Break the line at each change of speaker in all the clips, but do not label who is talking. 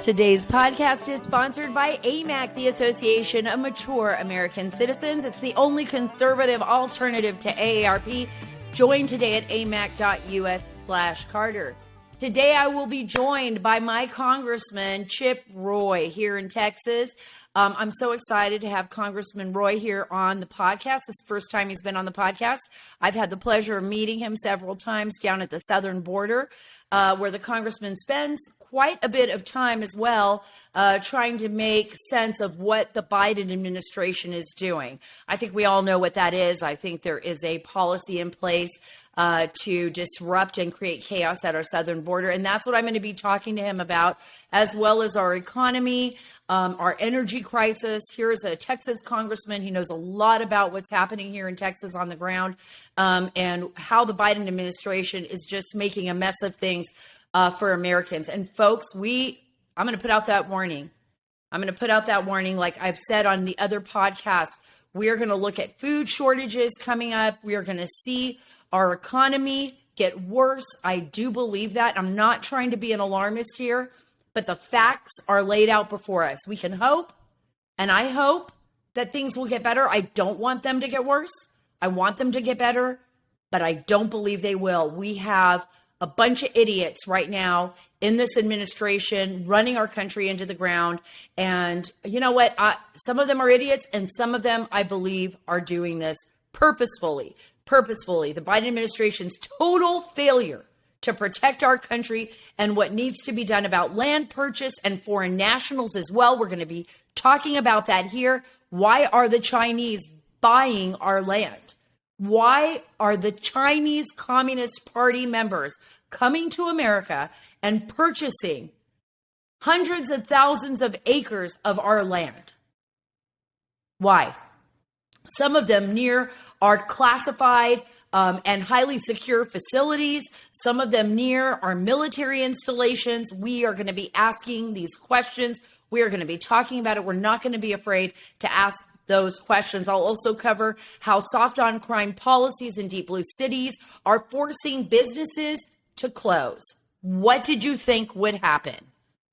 Today's podcast is sponsored by AMAC, the Association of Mature American Citizens. It's the only conservative alternative to AARP. Join today at amac.us/Carter. Today I will be joined by my Congressman Chip Roy here in Texas. I'm so excited to have Congressman Roy here on the podcast. This is the first time he's been on the podcast. I've had the pleasure of meeting him several times down at the southern border, where the congressman spends quite a bit of time as well trying to make sense of what the Biden administration is doing. I think we all know what that is. I think there is a policy in place to disrupt and create chaos at our southern border. And that's what I'm going to be talking to him about, as well as our economy, our energy crisis. Here's a Texas congressman. He knows a lot about what's happening here in Texas on the ground, and how the Biden administration is just making a mess of things for Americans. And folks, I'm going to put out that warning. Like I've said on the other podcasts. We're going to look at food shortages coming up. We are going to see our economy get worse. I do believe that. I'm not trying to be an alarmist here, but the facts are laid out before us. We can hope, and I hope that things will get better. I don't want them to get worse. I want them to get better, but I don't believe they will. We have a bunch of idiots right now in this administration running our country into the ground. And you know what? Some of them are idiots, and some of them, I believe, are doing this purposefully. The Biden administration's total failure to protect our country and what needs to be done about land purchase and foreign nationals as well. We're going to be talking about that here. Why are the Chinese buying our land? Why are the Chinese Communist Party members coming to America and purchasing hundreds of thousands of acres of our land? Why? Some of them near our classified and highly secure facilities, some of them near our military installations. We are going to be asking these questions. We are going to be talking about it. We're not going to be afraid to ask those questions. I'll also cover how soft on crime policies in deep blue cities are forcing businesses to close. What did you think would happen,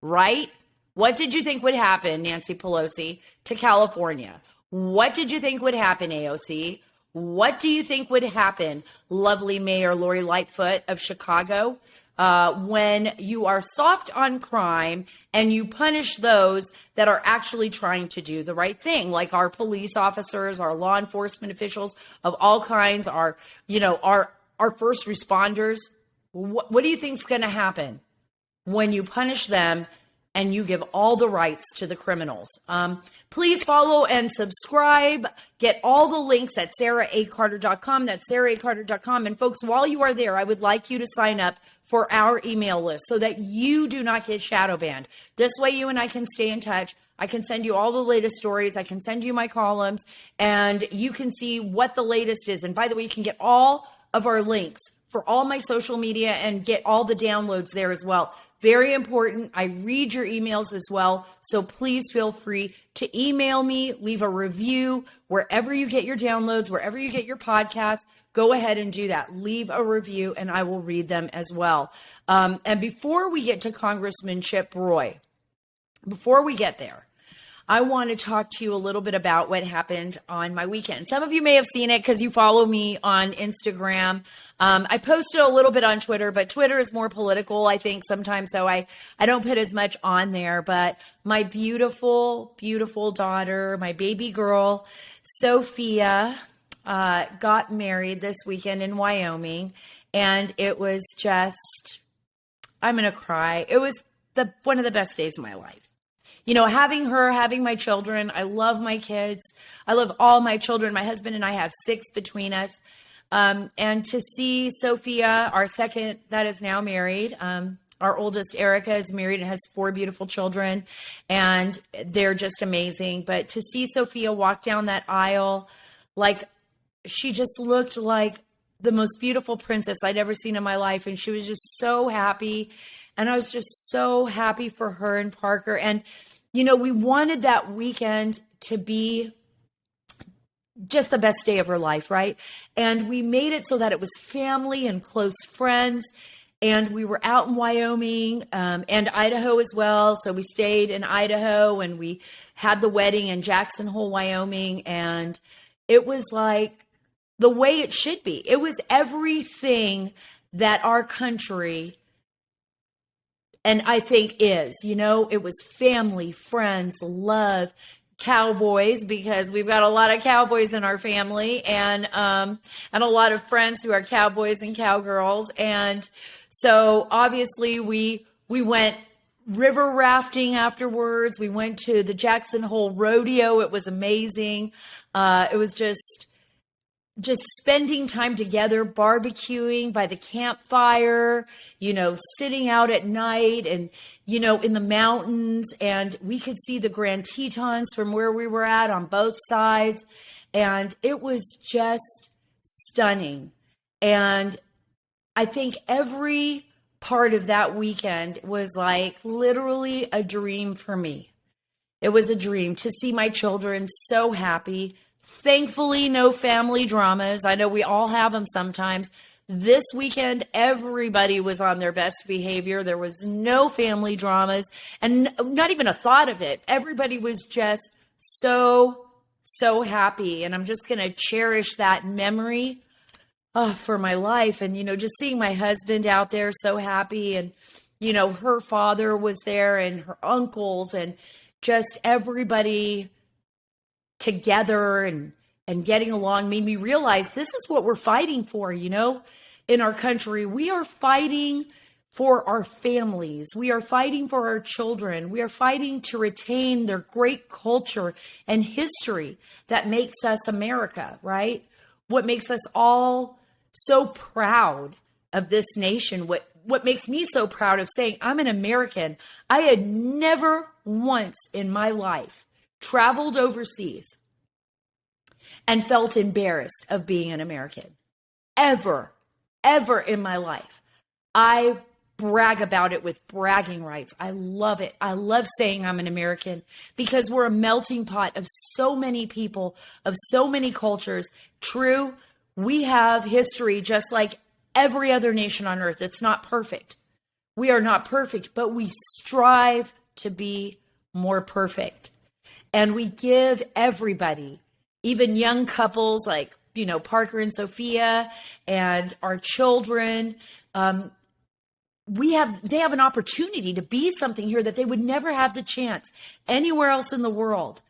right? What did you think would happen, Nancy Pelosi, to California? What did you think would happen, AOC? What do you think would happen, lovely Mayor Lori Lightfoot of Chicago, when you are soft on crime and you punish those that are actually trying to do the right thing, like our police officers, our law enforcement officials of all kinds, our first responders? What do you think is going to happen when you punish them and you give all the rights to the criminals? Please follow and subscribe. Get all the links at saracarter.com. That's saracarter.com. And folks, while you are there, I would like you to sign up for our email list so that you do not get shadow banned. This way you and I can stay in touch. I can send you all the latest stories. I can send you my columns, and you can see what the latest is. And by the way, you can get all of our links for all my social media and get all the downloads there as well. Very important. I read your emails as well. So please feel free to email me, leave a review wherever you get your downloads, wherever you get your podcasts. Go ahead and do that. Leave a review and I will read them as well. And before we get to Congressman Chip Roy, before we get there, I want to talk to you a little bit about what happened on my weekend. Some of you may have seen it because you follow me on Instagram. I posted a little bit on Twitter, but Twitter is more political, I think, sometimes. So I don't put as much on there. But my beautiful, beautiful daughter, my baby girl, Sophia, got married this weekend in Wyoming. And it was just, I'm going to cry. It was one of the best days of my life. You know, having her, having my children, I love my kids. I love all my children. My husband and I have 6 between us. And to see Sophia, our second that is now married, our oldest, Erica, is married and has 4 beautiful children, and they're just amazing. But to see Sophia walk down that aisle, like she just looked like the most beautiful princess I'd ever seen in my life. And she was just so happy. And I was just so happy for her and Parker. And you know, we wanted that weekend to be just the best day of her life, right? And we made it so that it was family and close friends. And we were out in Wyoming and Idaho as well. So we stayed in Idaho and we had the wedding in Jackson Hole, Wyoming. And it was like the way it should be. It was everything that our country, and I think is, it was family, friends, love, cowboys, because we've got a lot of cowboys in our family, and a lot of friends who are cowboys and cowgirls. And so obviously we went river rafting afterwards. We went to the Jackson Hole Rodeo. It was amazing. It was just spending time together, barbecuing by the campfire, sitting out at night and, in the mountains. And we could see the Grand Tetons from where we were at on both sides. And it was just stunning. And I think every part of that weekend was like literally a dream for me. It was a dream to see my children so happy. Thankfully, no family dramas. I know we all have them sometimes. This weekend, everybody was on their best behavior. There was no family dramas and not even a thought of it. Everybody was just so happy. And I'm just going to cherish that memory for my life. And, just seeing my husband out there so happy. And, her father was there and her uncles and just everybody together and getting along made me realize this is what we're fighting for, in our country. We are fighting for our families. We are fighting for our children. We are fighting to retain their great culture and history that makes us America, right? What makes us all so proud of this nation. What makes me so proud of saying I'm an American. I had never once in my life traveled overseas and felt embarrassed of being an American. Ever in my life. I brag about it with bragging rights. I love it. I love saying I'm an American because we're a melting pot of so many people, of so many cultures. True, we have history just like every other nation on earth. It's not perfect. We are not perfect, but we strive to be more perfect. And we give everybody, even young couples like, Parker and Sophia and our children, they have an opportunity to be something here that they would never have the chance anywhere else in the world.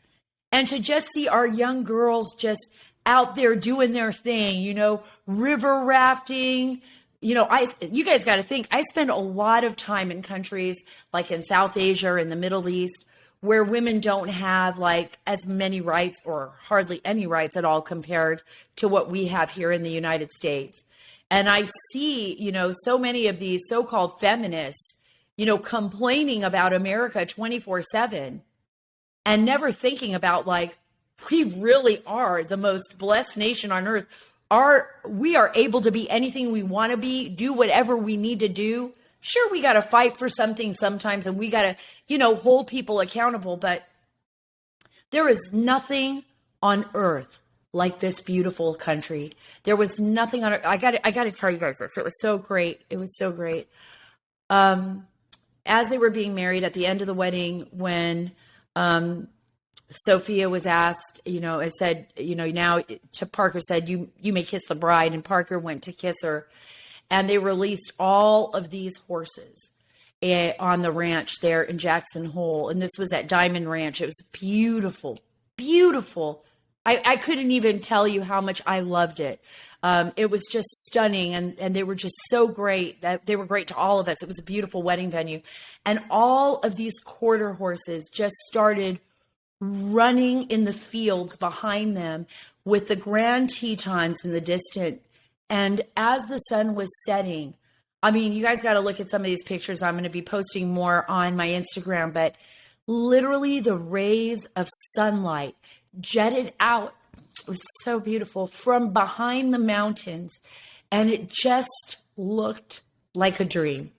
And to just see our young girls just out there doing their thing, river rafting. You guys got to think, I spend a lot of time in countries like in South Asia or in the Middle East where women don't have like as many rights or hardly any rights at all compared to what we have here in the United States. And I see, so many of these so-called feminists, complaining about America 24/7 and never thinking about like, we really are the most blessed nation on earth. We are able to be anything we want to be, do whatever we need to do. Sure, we got to fight for something sometimes and we got to, hold people accountable. But there is nothing on earth like this beautiful country. There was nothing on earth. I got to tell you guys this. It was so great. It was so great. As they were being married at the end of the wedding, when Sophia was asked, it said, now to Parker said, you may kiss the bride. And Parker went to kiss her. And they released all of these horses on the ranch there in Jackson Hole. And this was at Diamond Ranch. It was beautiful, beautiful. I couldn't even tell you how much I loved it. It was just stunning. And they were just so great. That they were great to all of us. It was a beautiful wedding venue. And all of these quarter horses just started running in the fields behind them with the Grand Tetons in the distance. And as the sun was setting, I mean, you guys got to look at some of these pictures. I'm going to be posting more on my Instagram, but literally the rays of sunlight jetted out. It was so beautiful from behind the mountains. And it just looked like a dream.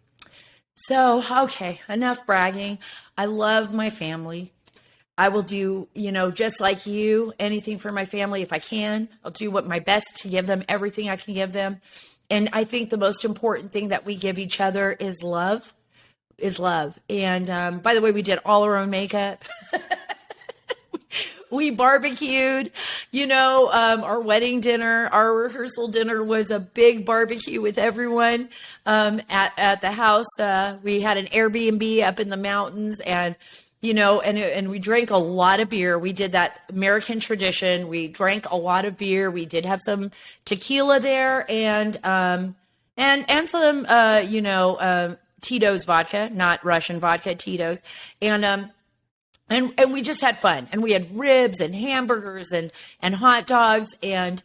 So, okay, enough bragging. I love my family. I will do, just like you, anything for my family if I can. I'll do my best to give them everything I can give them. And I think the most important thing that we give each other is love, And by the way, we did all our own makeup. We barbecued, our wedding dinner, our rehearsal dinner was a big barbecue with everyone at the house. We had an Airbnb up in the mountains, and and we drank a lot of beer. We did that American tradition. We drank a lot of beer. We did have some tequila there, and some Tito's vodka, not Russian vodka, Tito's, and we just had fun, and we had ribs and hamburgers and hot dogs, and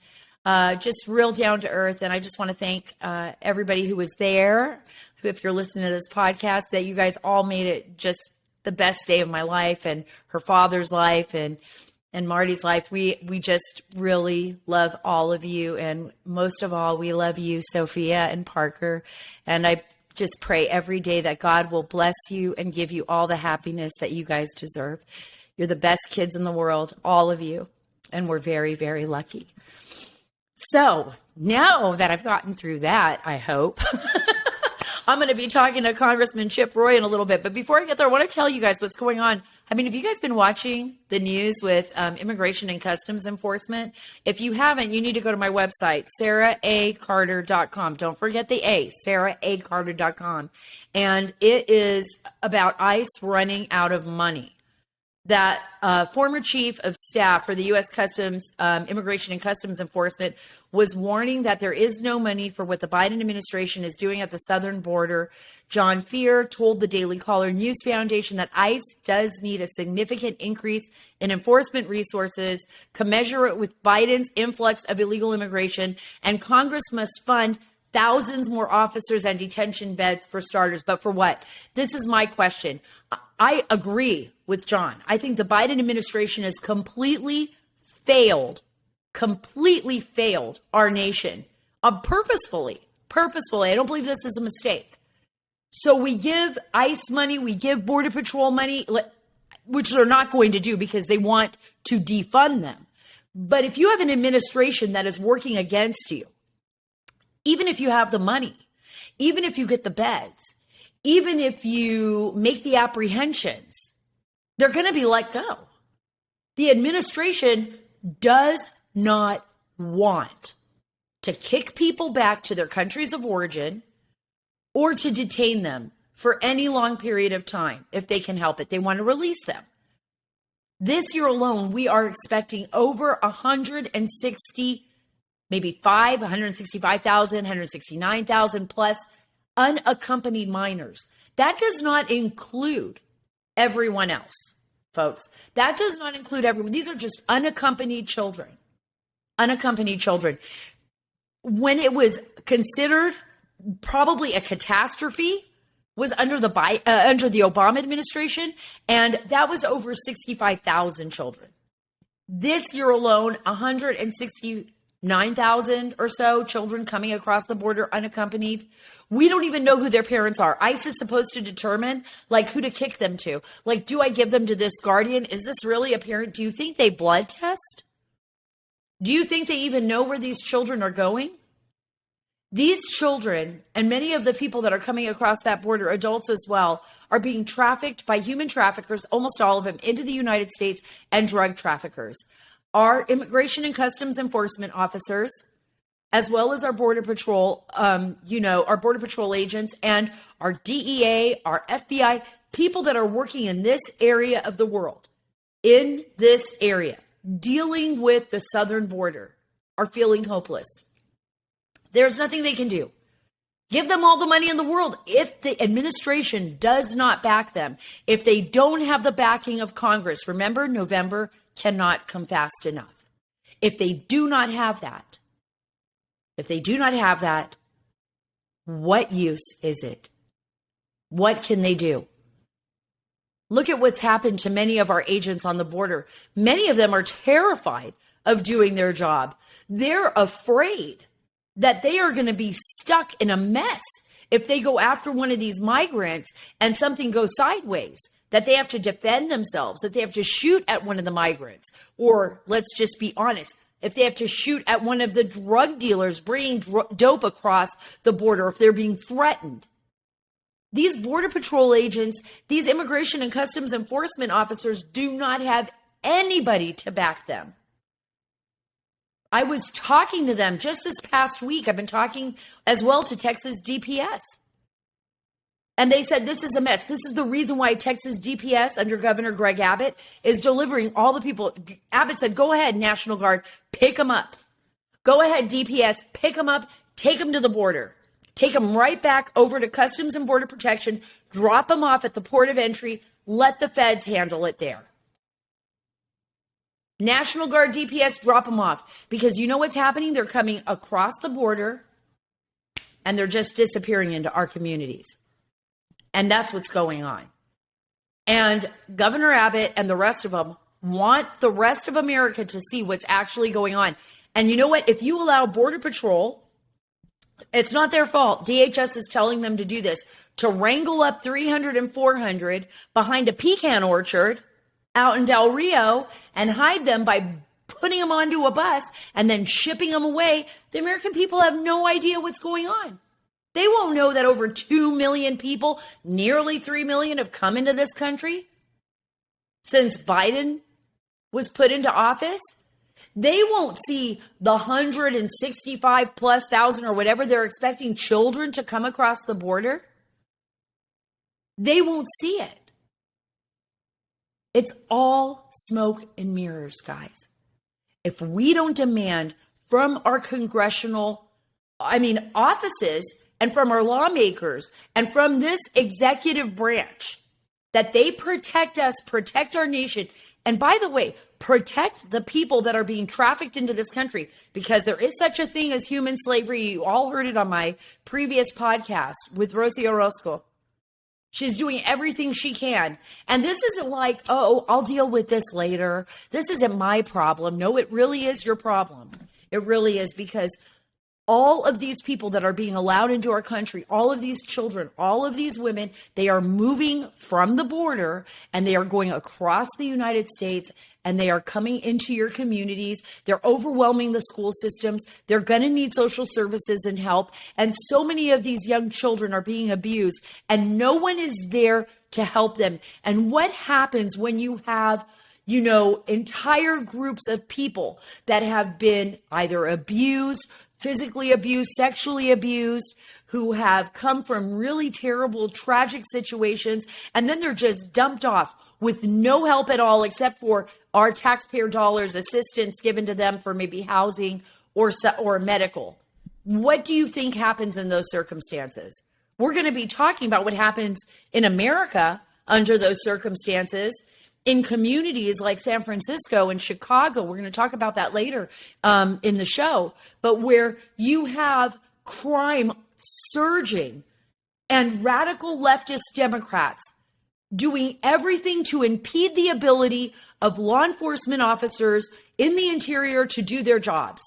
just real down to earth. And I just want to thank everybody who was there. If you're listening to this podcast, that you guys all made it just the best day of my life, and her father's life, and Marty's life. We just really love all of you, and most of all, we love you, Sophia and Parker. And I just pray every day that God will bless you and give you all the happiness that you guys deserve. You're the best kids in the world, all of you. And we're very, very lucky. So now that I've gotten through that, I hope, I'm going to be talking to Congressman Chip Roy in a little bit. But before I get there, I want to tell you guys what's going on. I mean, have you guys been watching the news with Immigration and Customs Enforcement? If you haven't, you need to go to my website, saraacarter.com. Don't forget the A, saraacarter.com. And it is about ICE running out of money. That former chief of staff for the U.S. Customs, Immigration and Customs Enforcement was warning that there is no money for what the Biden administration is doing at the southern border. John Fear told the Daily Caller News Foundation that ICE does need a significant increase in enforcement resources, commensurate with Biden's influx of illegal immigration, and Congress must fund thousands more officers and detention beds for starters. But for what? This is my question. I agree with John. I think the Biden administration has completely failed our nation purposefully. I don't believe this is a mistake. So we give ICE money, we give Border Patrol money, which they're not going to do because they want to defund them. But if you have an administration that is working against you, even if you have the money, even if you get the beds, even if you make the apprehensions, they're going to be let go. The administration does not want to kick people back to their countries of origin or to detain them for any long period of time if they can help it. They want to release them. This year alone, we are expecting over 160, maybe 165,000, 169,000 plus unaccompanied minors. That does not include everyone else, folks. That does not include everyone. These are just unaccompanied children. Unaccompanied children. When it was considered probably a catastrophe, was under the Obama administration, and that was over 65,000 children. This year alone, 169,000 or so children coming across the border unaccompanied. We don't even know who their parents are. ICE is supposed to determine who to kick them to. Do I give them to this guardian? Is this really a parent? Do you think they blood test? Do you think they even know where these children are going? These children, and many of the people that are coming across that border, adults as well, are being trafficked by human traffickers, almost all of them, into the United States, and drug traffickers. Our Immigration and Customs Enforcement officers, as well as our Border Patrol, our Border Patrol agents and our DEA, our FBI, people that are working in this area of the world, in this area, dealing with the southern border, are feeling hopeless. There's nothing they can do. Give them all the money in the world. If the administration does not back them, if they don't have the backing of Congress, remember, November cannot come fast enough. If they do not have that, what use is it? What can they do? Look at what's happened to many of our agents on the border. Many of them are terrified of doing their job. They're afraid that they are going to be stuck in a mess if they go after one of these migrants and something goes sideways, that they have to defend themselves, that they have to shoot at one of the migrants, or let's just be honest, if they have to shoot at one of the drug dealers bringing dope across the border, if they're being threatened. These Border Patrol agents, these immigration and customs enforcement officers do not have anybody to back them. I was talking to them just this past week. I've been talking as well to Texas DPS. And they said, this is a mess. This is the reason why Texas DPS under Governor Greg Abbott is delivering all the people. Abbott said, go ahead, National Guard, pick them up. Go ahead, DPS, pick them up, take them to the border. Take them right back over to Customs and Border Protection, drop them off at the port of entry, let the feds handle it there. National Guard, DPS, drop them off. Because you know what's happening? They're coming across the border and they're just disappearing into our communities. And that's what's going on. And Governor Abbott and the rest of them want the rest of America to see what's actually going on. And you know what? If you allow Border Patrol, it's not their fault. DHS is telling them to do this, to wrangle up 300 and 400 behind a pecan orchard out in Del Rio and hide them by putting them onto a bus and then shipping them away. The American people have no idea what's going on. They won't know that over 2 million people, nearly 3 million, have come into this country since Biden was put into office. They won't see the 165 plus thousand or whatever they're expecting children to come across the border. They won't see it. It's all smoke and mirrors, guys. If we don't demand from our congressional, offices, and from our lawmakers and from this executive branch that they protect us, protect our nation, and by the way, protect the people that are being trafficked into this country, because there is such a thing as human slavery. You all heard it on my previous podcast with Rosie Orozco. She's doing everything she can. And this isn't like, oh, I'll deal with this later. This isn't my problem. No, it really is your problem. It really is, because all of these people that are being allowed into our country, all of these children, all of these women, they are moving from the border and they are going across the United States and they are coming into your communities. They're overwhelming the school systems. They're going to need social services and help. And so many of these young children are being abused and no one is there to help them. And what happens when you have, entire groups of people that have been either abused, physically abused, sexually abused, who have come from really terrible, tragic situations, and then they're just dumped off with no help at all except for our taxpayer dollars, assistance given to them for maybe housing or medical. What do you think happens in those circumstances? We're going to be talking about what happens in America under those circumstances in communities like San Francisco and Chicago. We're going to talk about that later in the show, but where you have crime surging and radical leftist Democrats doing everything to impede the ability of law enforcement officers in the interior to do their jobs.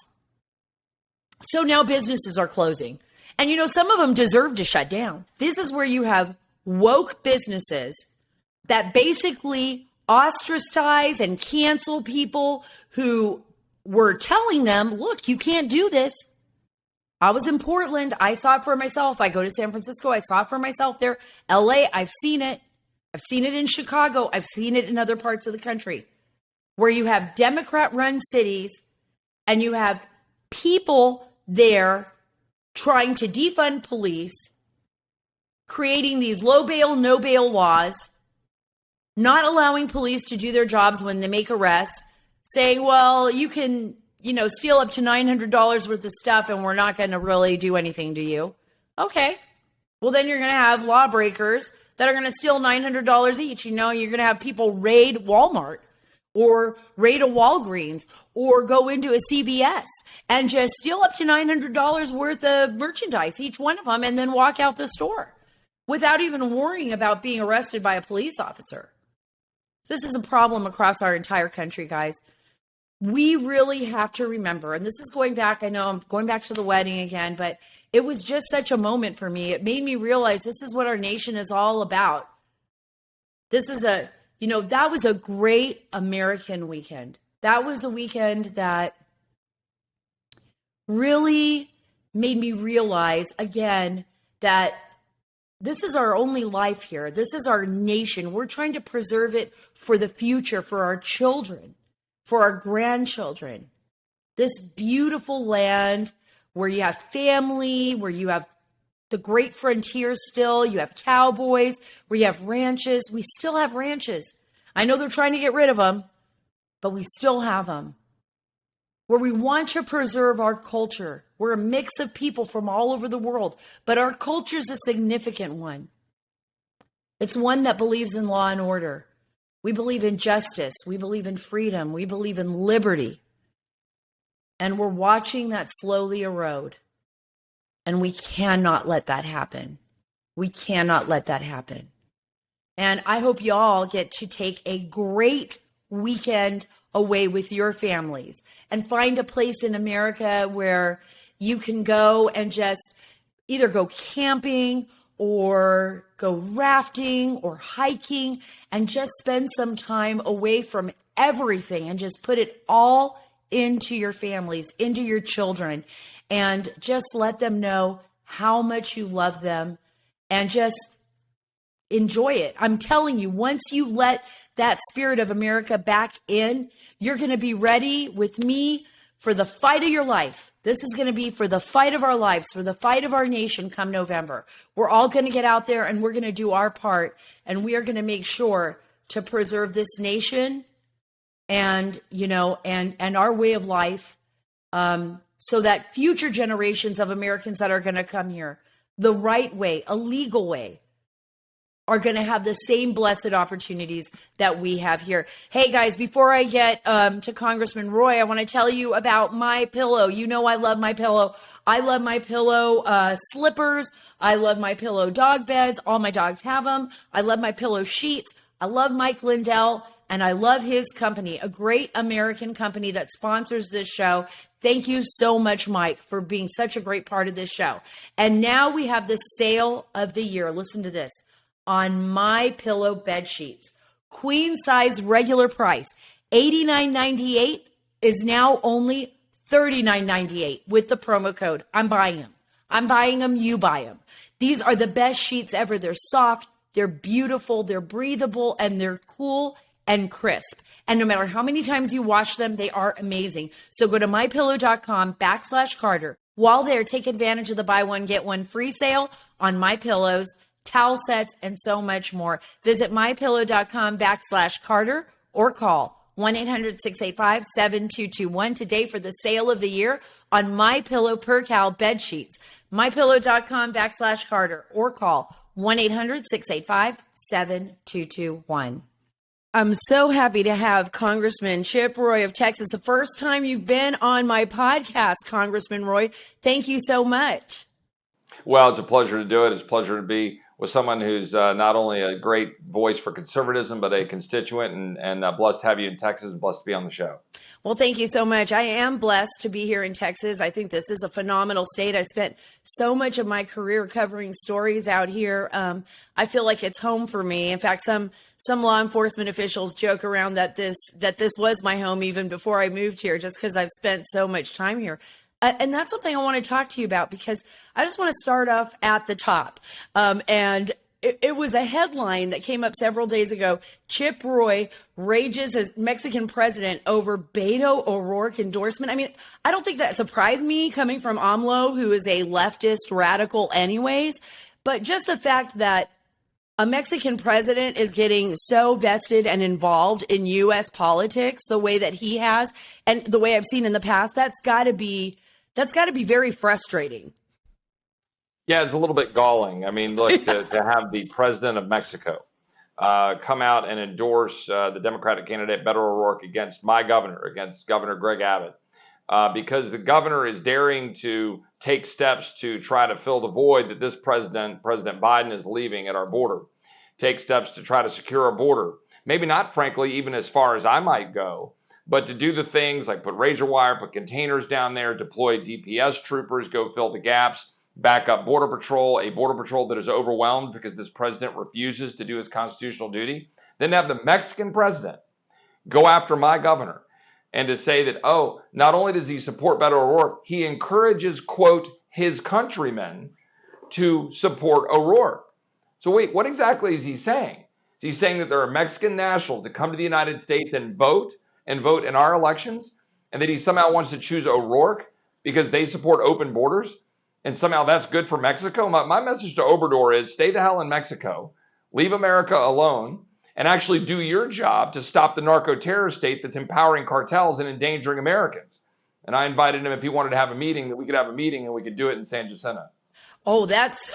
So now businesses are closing. And some of them deserve to shut down. This is where you have woke businesses that basically ostracize and cancel people who were telling them, look, you can't do this. I was in Portland. I saw it for myself. I go to San Francisco. I saw it for myself there. LA, I've seen it. I've seen it in Chicago. I've seen it in other parts of the country where you have Democrat-run cities and you have people there trying to defund police, creating these low bail, no bail laws, not allowing police to do their jobs when they make arrests, saying, well, you can, steal up to $900 worth of stuff and we're not going to really do anything to you. Okay. Well, then you're going to have lawbreakers that are going to steal $900 each. You're going to have people raid Walmart or raid a Walgreens or go into a CVS and just steal up to $900 worth of merchandise, each one of them, and then walk out the store without even worrying about being arrested by a police officer. So this is a problem across our entire country, guys. We really have to remember, and this is going back, I know I'm going back to the wedding again, but it was just such a moment for me. It made me realize this is what our nation is all about. This is that was a great American weekend. That was a weekend that really made me realize again that this is our only life here. This is our nation. We're trying to preserve it for the future, for our children, for our grandchildren. This beautiful land where you have family, where you have the great frontier still, you have cowboys, where you have ranches. We still have ranches. I know they're trying to get rid of them, but we still have them. Where we want to preserve our culture. We're a mix of people from all over the world, but our culture is a significant one. It's one that believes in law and order. We believe in justice. We believe in freedom. We believe in liberty. And we're watching that slowly erode. And we cannot let that happen. We cannot let that happen. And I hope y'all get to take a great weekend away with your families and find a place in America where you can go and just either go camping or go rafting or hiking and just spend some time away from everything and just put it all into your families, into your children, and just let them know how much you love them and just enjoy it. I'm telling you, once you let that spirit of America back in, you're going to be ready with me for the fight of your life. This is going to be for the fight of our lives, for the fight of our nation come November. We're all going to get out there and we're going to do our part, and we are going to make sure to preserve this nation and, and our way of life, so that future generations of Americans that are going to come here the right way, a legal way, are going to have the same blessed opportunities that we have here. Hey guys, before I get to Congressman Roy, I want to tell you about My Pillow. You know I love My Pillow. I love My Pillow slippers. I love My Pillow dog beds. All my dogs have them. I love My Pillow sheets. I love Mike Lindell, and I love his company, a great American company that sponsors this show. Thank you so much, Mike, for being such a great part of this show. And now we have the sale of the year. Listen to this. On My Pillow bed sheets, queen size regular price $89.98 is now only $39.98 with the promo code. I'm buying them. I'm buying them. You buy them. These are the best sheets ever. They're soft, they're beautiful, they're breathable, and they're cool and crisp. And no matter how many times you wash them, they are amazing. So go to mypillow.com/Carter. While there, take advantage of the buy one, get one free sale on My Pillows, towel sets, and so much more. Visit mypillow.com/Carter or call 1-800-685-7221 today for the sale of the year on My Pillow Percal bed sheets. mypillow.com/Carter or call 1-800-685-7221. I'm so happy to have Congressman Chip Roy of Texas. The first time you've been on my podcast, Congressman Roy. Thank you so much.
Well, it's a pleasure to do it. It's a pleasure to be with someone who's not only a great voice for conservatism, but a constituent, and blessed to have you in Texas and blessed to be on the show.
Well, thank you so much. I am blessed to be here in Texas. I think this is a phenomenal state. I spent so much of my career covering stories out here. I feel like it's home for me. In fact, some law enforcement officials joke around that this was my home even before I moved here, just because I've spent so much time here. And that's something I want to talk to you about, because I just want to start off at the top. And it was a headline that came up several days ago. Chip Roy rages as Mexican president over Beto O'Rourke endorsement. I mean, I don't think that surprised me coming from AMLO, who is a leftist radical anyways. But just the fact that a Mexican president is getting so vested and involved in U.S. politics the way that he has, and the way I've seen in the past, that's got to be very frustrating.
Yeah, it's a little bit galling. I mean, look, to have the president of Mexico come out and endorse the Democratic candidate Beto O'Rourke against my governor, against Governor Greg Abbott, because the governor is daring to take steps to try to fill the void that this President Biden is leaving at our border, take steps to try to secure our border. Maybe not, frankly, even as far as I might go, but to do the things like put razor wire, put containers down there, deploy DPS troopers, go fill the gaps, back up Border Patrol, a Border Patrol that is overwhelmed because this president refuses to do his constitutional duty, then have the Mexican president go after my governor, and to say that, oh, not only does he support Beto O'Rourke, he encourages, quote, his countrymen to support O'Rourke. So wait, what exactly is he saying? Is he saying that there are Mexican nationals that come to the United States and vote in our elections, and that he somehow wants to choose O'Rourke because they support open borders, and somehow that's good for Mexico? My message to Obrador is stay the hell in Mexico, leave America alone, and actually do your job to stop the narco-terror state that's empowering cartels and endangering Americans. And I invited him, if he wanted to have a meeting, that we could have a meeting and we could do it in San Jacinto.
Oh, that's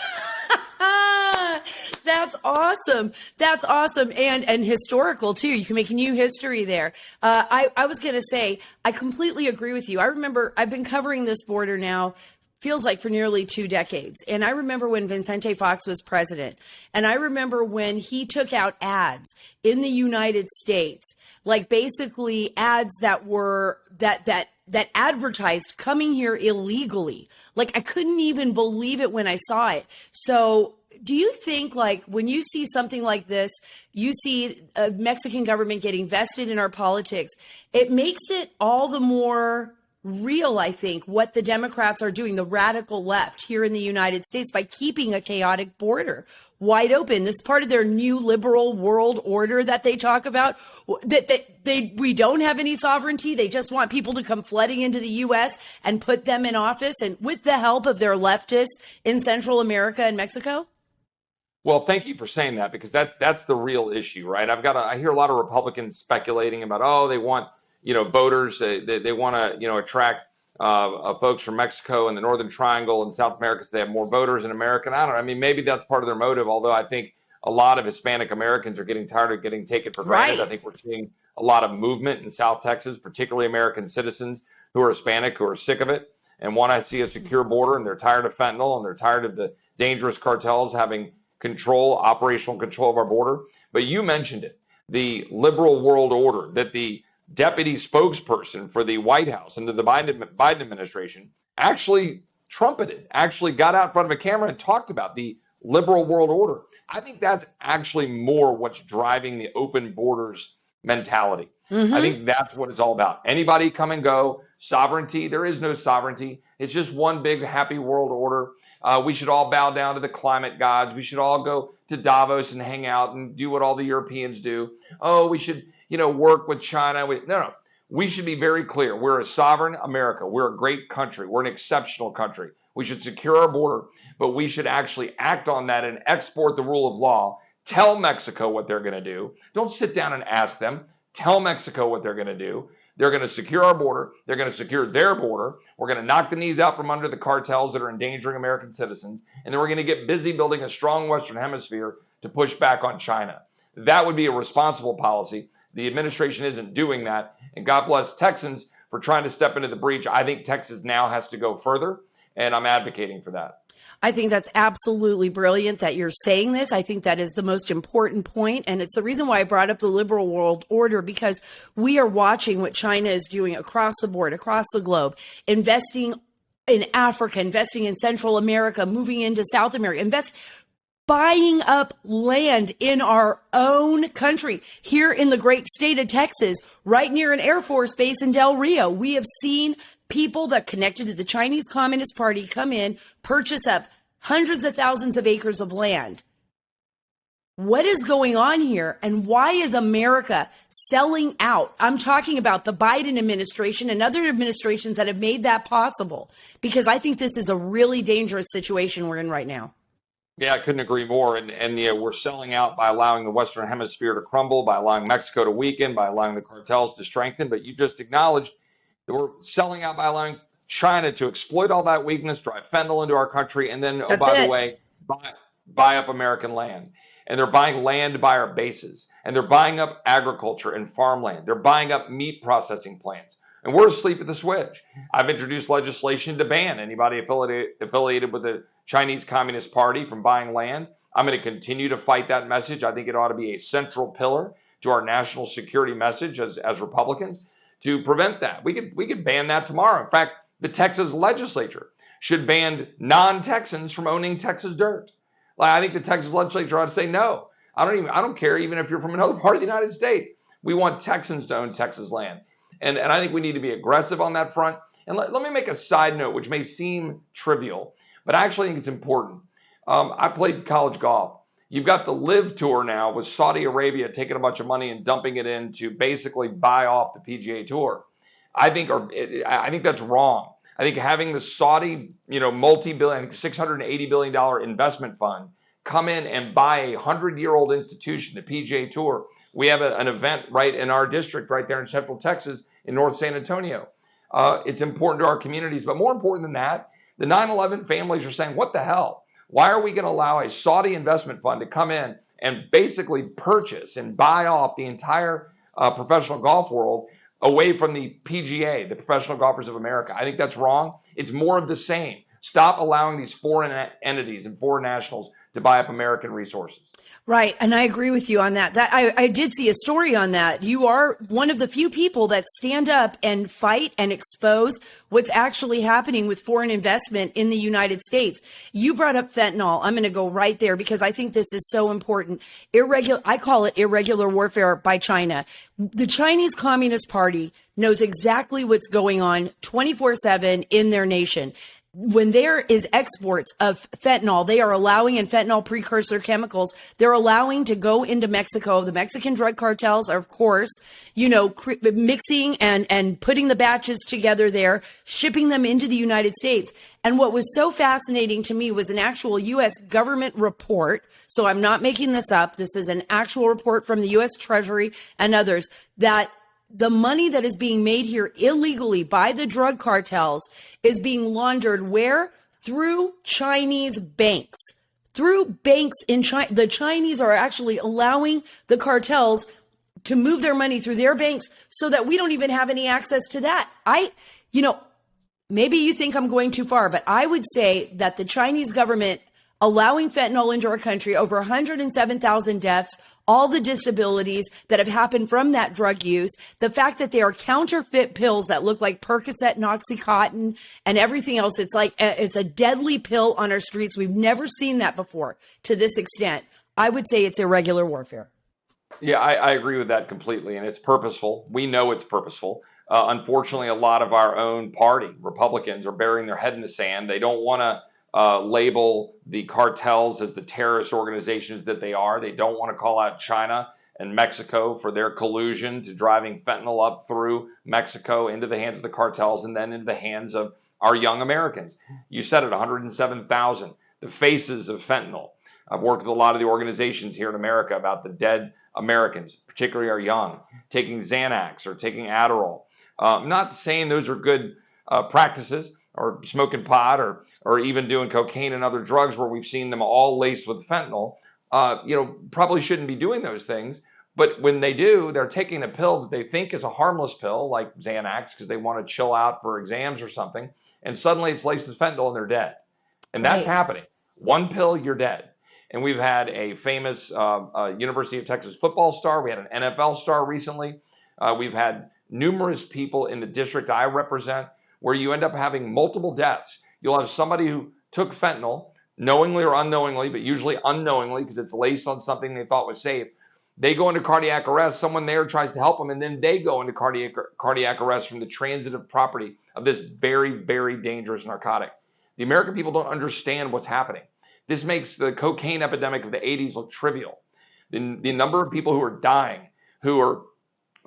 that's awesome. That's awesome. And historical too. You can make new history there. I was going to say, I completely agree with you. I remember I've been covering this border now, feels like for nearly 2 decades. And I remember when Vicente Fox was president, and I remember when he took out ads in the United States, like basically ads that were that advertised coming here illegally. Like I couldn't even believe it when I saw it. So do you think, like, when you see something like this, you see a Mexican government getting vested in our politics, it makes it all the more real, I think, what the Democrats are doing, the radical left here in the United States, by keeping a chaotic border wide open. This is part of their new liberal world order that they talk about, we don't have any sovereignty. They just want people to come flooding into the U.S. and put them in office, and with the help of their leftists in Central America and Mexico.
Well, thank you for saying that, because that's the real issue, right? I hear a lot of Republicans speculating about, oh, they want, voters, they want to, attract folks from Mexico and the Northern Triangle and South America, so they have more voters in America. I don't know. I mean, maybe that's part of their motive, although I think a lot of Hispanic Americans are getting tired of getting taken for granted.
Right.
I think we're seeing a lot of movement in South Texas, particularly American citizens who are Hispanic, who are sick of it and want to see a secure border, and they're tired of fentanyl, and they're tired of the dangerous cartels having operational control of our border. But you mentioned it, the liberal world order that the deputy spokesperson for the White House and the Biden administration actually trumpeted, actually got out in front of a camera and talked about the liberal world order. I think that's actually more what's driving the open borders mentality. Mm-hmm. I think that's what it's all about. Anybody come and go. Sovereignty, there is no sovereignty. It's just one big happy world order. We should all bow down to the climate gods. We should all go to Davos and hang out and do what all the Europeans do. Oh, we should, work with China. No. We should be very clear. We're a sovereign America. We're a great country. We're an exceptional country. We should secure our border, but we should actually act on that and export the rule of law. Tell Mexico what they're going to do. Don't sit down and ask them. Tell Mexico what they're going to do. They're going to secure our border. They're going to secure their border. We're going to knock the knees out from under the cartels that are endangering American citizens. And then we're going to get busy building a strong Western Hemisphere to push back on China. That would be a responsible policy. The administration isn't doing that. And God bless Texans for trying to step into the breach. I think Texas now has to go further, and I'm advocating for that.
I think that's absolutely brilliant that you're saying this. I think that is the most important point. And it's the reason why I brought up the liberal world order, because we are watching what China is doing across the board, across the globe, investing in Africa, investing in Central America, moving into South America, buying up land in our own country, here in the great state of Texas, right near an Air Force base in Del Rio. We have seen people that connected to the Chinese Communist Party come in, purchase up hundreds of thousands of acres of land. What is going on here, and why is America selling out? I'm talking about the Biden administration and other administrations that have made that possible, because I think this is a really dangerous situation we're in right now.
Yeah, I couldn't agree more. And we're selling out by allowing the Western Hemisphere to crumble, by allowing Mexico to weaken, by allowing the cartels to strengthen. But you just acknowledged that we're selling out by allowing China to exploit all that weakness, drive fentanyl into our country, and then, the way, buy up American land. And they're buying land by our bases. And they're buying up agriculture and farmland. They're buying up meat processing plants. And we're asleep at the switch. I've introduced legislation to ban anybody affiliated with the Chinese Communist Party from buying land. I'm going to continue to fight that message. I think it ought to be a central pillar to our national security message as Republicans to prevent that. We could ban that tomorrow. In fact, the Texas legislature should ban non-Texans from owning Texas dirt. Like, I think the Texas legislature ought to say no. I don't care even if you're from another part of the United States. We want Texans to own Texas land. And I think we need to be aggressive on that front. And let me make a side note, which may seem trivial, but I actually think it's important. I played college golf. You've got the Live Tour now with Saudi Arabia taking a bunch of money and dumping it in to basically buy off the PGA Tour. I think that's wrong. I think having the Saudi, multi-billion, I think $680 billion investment fund come in and buy a 100-year-old institution, the PGA Tour. We have an event right in our district, right there in Central Texas, in North San Antonio. It's important to our communities, but more important than that, the 9/11 families are saying, what the hell? Why are we going to allow a Saudi investment fund to come in and basically purchase and buy off the entire professional golf world away from the PGA, the Professional Golfers of America? I think that's wrong. It's more of the same. Stop allowing these foreign entities and foreign nationals to buy up American resources.
Right. And I agree with you on that. I did see a story on that. You are one of the few people that stand up and fight and expose what's actually happening with foreign investment in the United States. You brought up fentanyl. I'm going to go right there because I think this is so important. I call it irregular warfare by China. The Chinese Communist Party knows exactly what's going on 24/7 in their nation. When there is exports of fentanyl, they are allowing, and fentanyl precursor chemicals, they're allowing to go into Mexico. The Mexican drug cartels are, of course, mixing and putting the batches together there, shipping them into the United States. And what was so fascinating to me was an actual U.S. government report. So I'm not making this up. This is an actual report from the U.S. Treasury and others that the money that is being made here illegally by the drug cartels is being laundered where? Through Chinese banks. Through banks in China. The Chinese are actually allowing the cartels to move their money through their banks so that we don't even have any access to that. Maybe you think I'm going too far, but I would say that the Chinese government allowing fentanyl into our country, over 107,000 deaths, all the disabilities that have happened from that drug use, the fact that they are counterfeit pills that look like Percocet and Oxycontin and everything else. It's like it's a deadly pill on our streets. We've never seen that before to this extent. I would say it's irregular warfare.
Yeah, I agree with that completely. And it's purposeful. We know it's purposeful. Unfortunately, a lot of our own party, Republicans, are burying their head in the sand. They don't want to label the cartels as the terrorist organizations that they are. They don't want to call out China and Mexico for their collusion to driving fentanyl up through Mexico into the hands of the cartels and then into the hands of our young Americans. You said it, 107,000, the faces of fentanyl. I've worked with a lot of the organizations here in America about the dead Americans, particularly our young, taking Xanax or taking Adderall. I'm not saying those are good practices, or smoking pot, or even doing cocaine and other drugs where we've seen them all laced with fentanyl. Probably shouldn't be doing those things. But when they do, they're taking a pill that they think is a harmless pill, like Xanax, because they want to chill out for exams or something. And suddenly it's laced with fentanyl and they're dead. And that's happening. One pill, you're dead. And we've had a famous University of Texas football star. We had an NFL star recently. We've had numerous people in the district I represent where you end up having multiple deaths. You'll have somebody who took fentanyl, knowingly or unknowingly, but usually unknowingly because it's laced on something they thought was safe. They go into cardiac arrest. Someone there tries to help them, and then they go into cardiac arrest from the transitive property of this very, very dangerous narcotic. The American people don't understand what's happening. This makes the cocaine epidemic of the 80s look trivial. The number of people who are dying, who are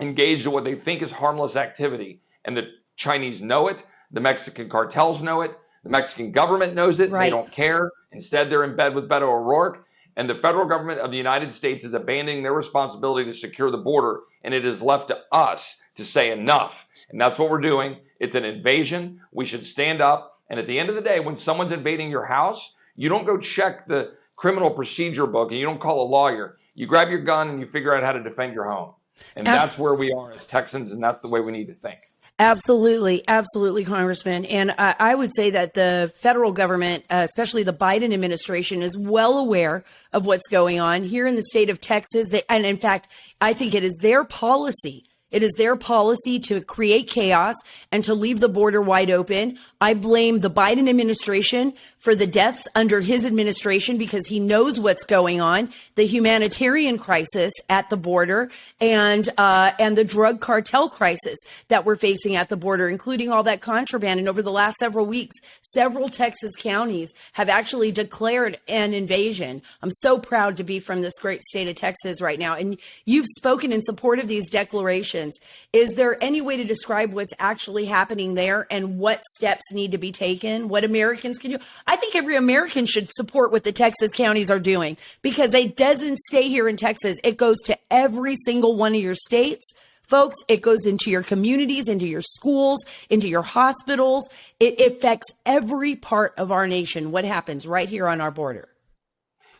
engaged in what they think is harmless activity, and the Chinese know it, the Mexican cartels know it, the Mexican government knows it, They don't care. Instead, they're in bed with Beto O'Rourke, and the federal government of the United States is abandoning their responsibility to secure the border, and it is left to us to say enough. And that's what we're doing. It's an invasion. We should stand up, and at the end of the day, when someone's invading your house, you don't go check the criminal procedure book, and you don't call a lawyer. You grab your gun, and you figure out how to defend your home. And that's where we are as Texans, and that's the way we need to think.
Absolutely. Absolutely, Congressman. And I would say that the federal government, especially the Biden administration, is well aware of what's going on here in the state of Texas. And in fact, I think it is their policy It is their policy to create chaos and to leave the border wide open. I blame the Biden administration for the deaths under his administration because he knows what's going on, the humanitarian crisis at the border and the drug cartel crisis that we're facing at the border, including all that contraband. And over the last several weeks, several Texas counties have actually declared an invasion. I'm so proud to be from this great state of Texas right now. And you've spoken in support of these declarations. Is there any way to describe what's actually happening there and what steps need to be taken, what Americans can do? I think every American should support what the Texas counties are doing because it doesn't stay here in Texas. It goes to every single one of your states. Folks, it goes into your communities, into your schools, into your hospitals. It affects every part of our nation, what happens right here on our border.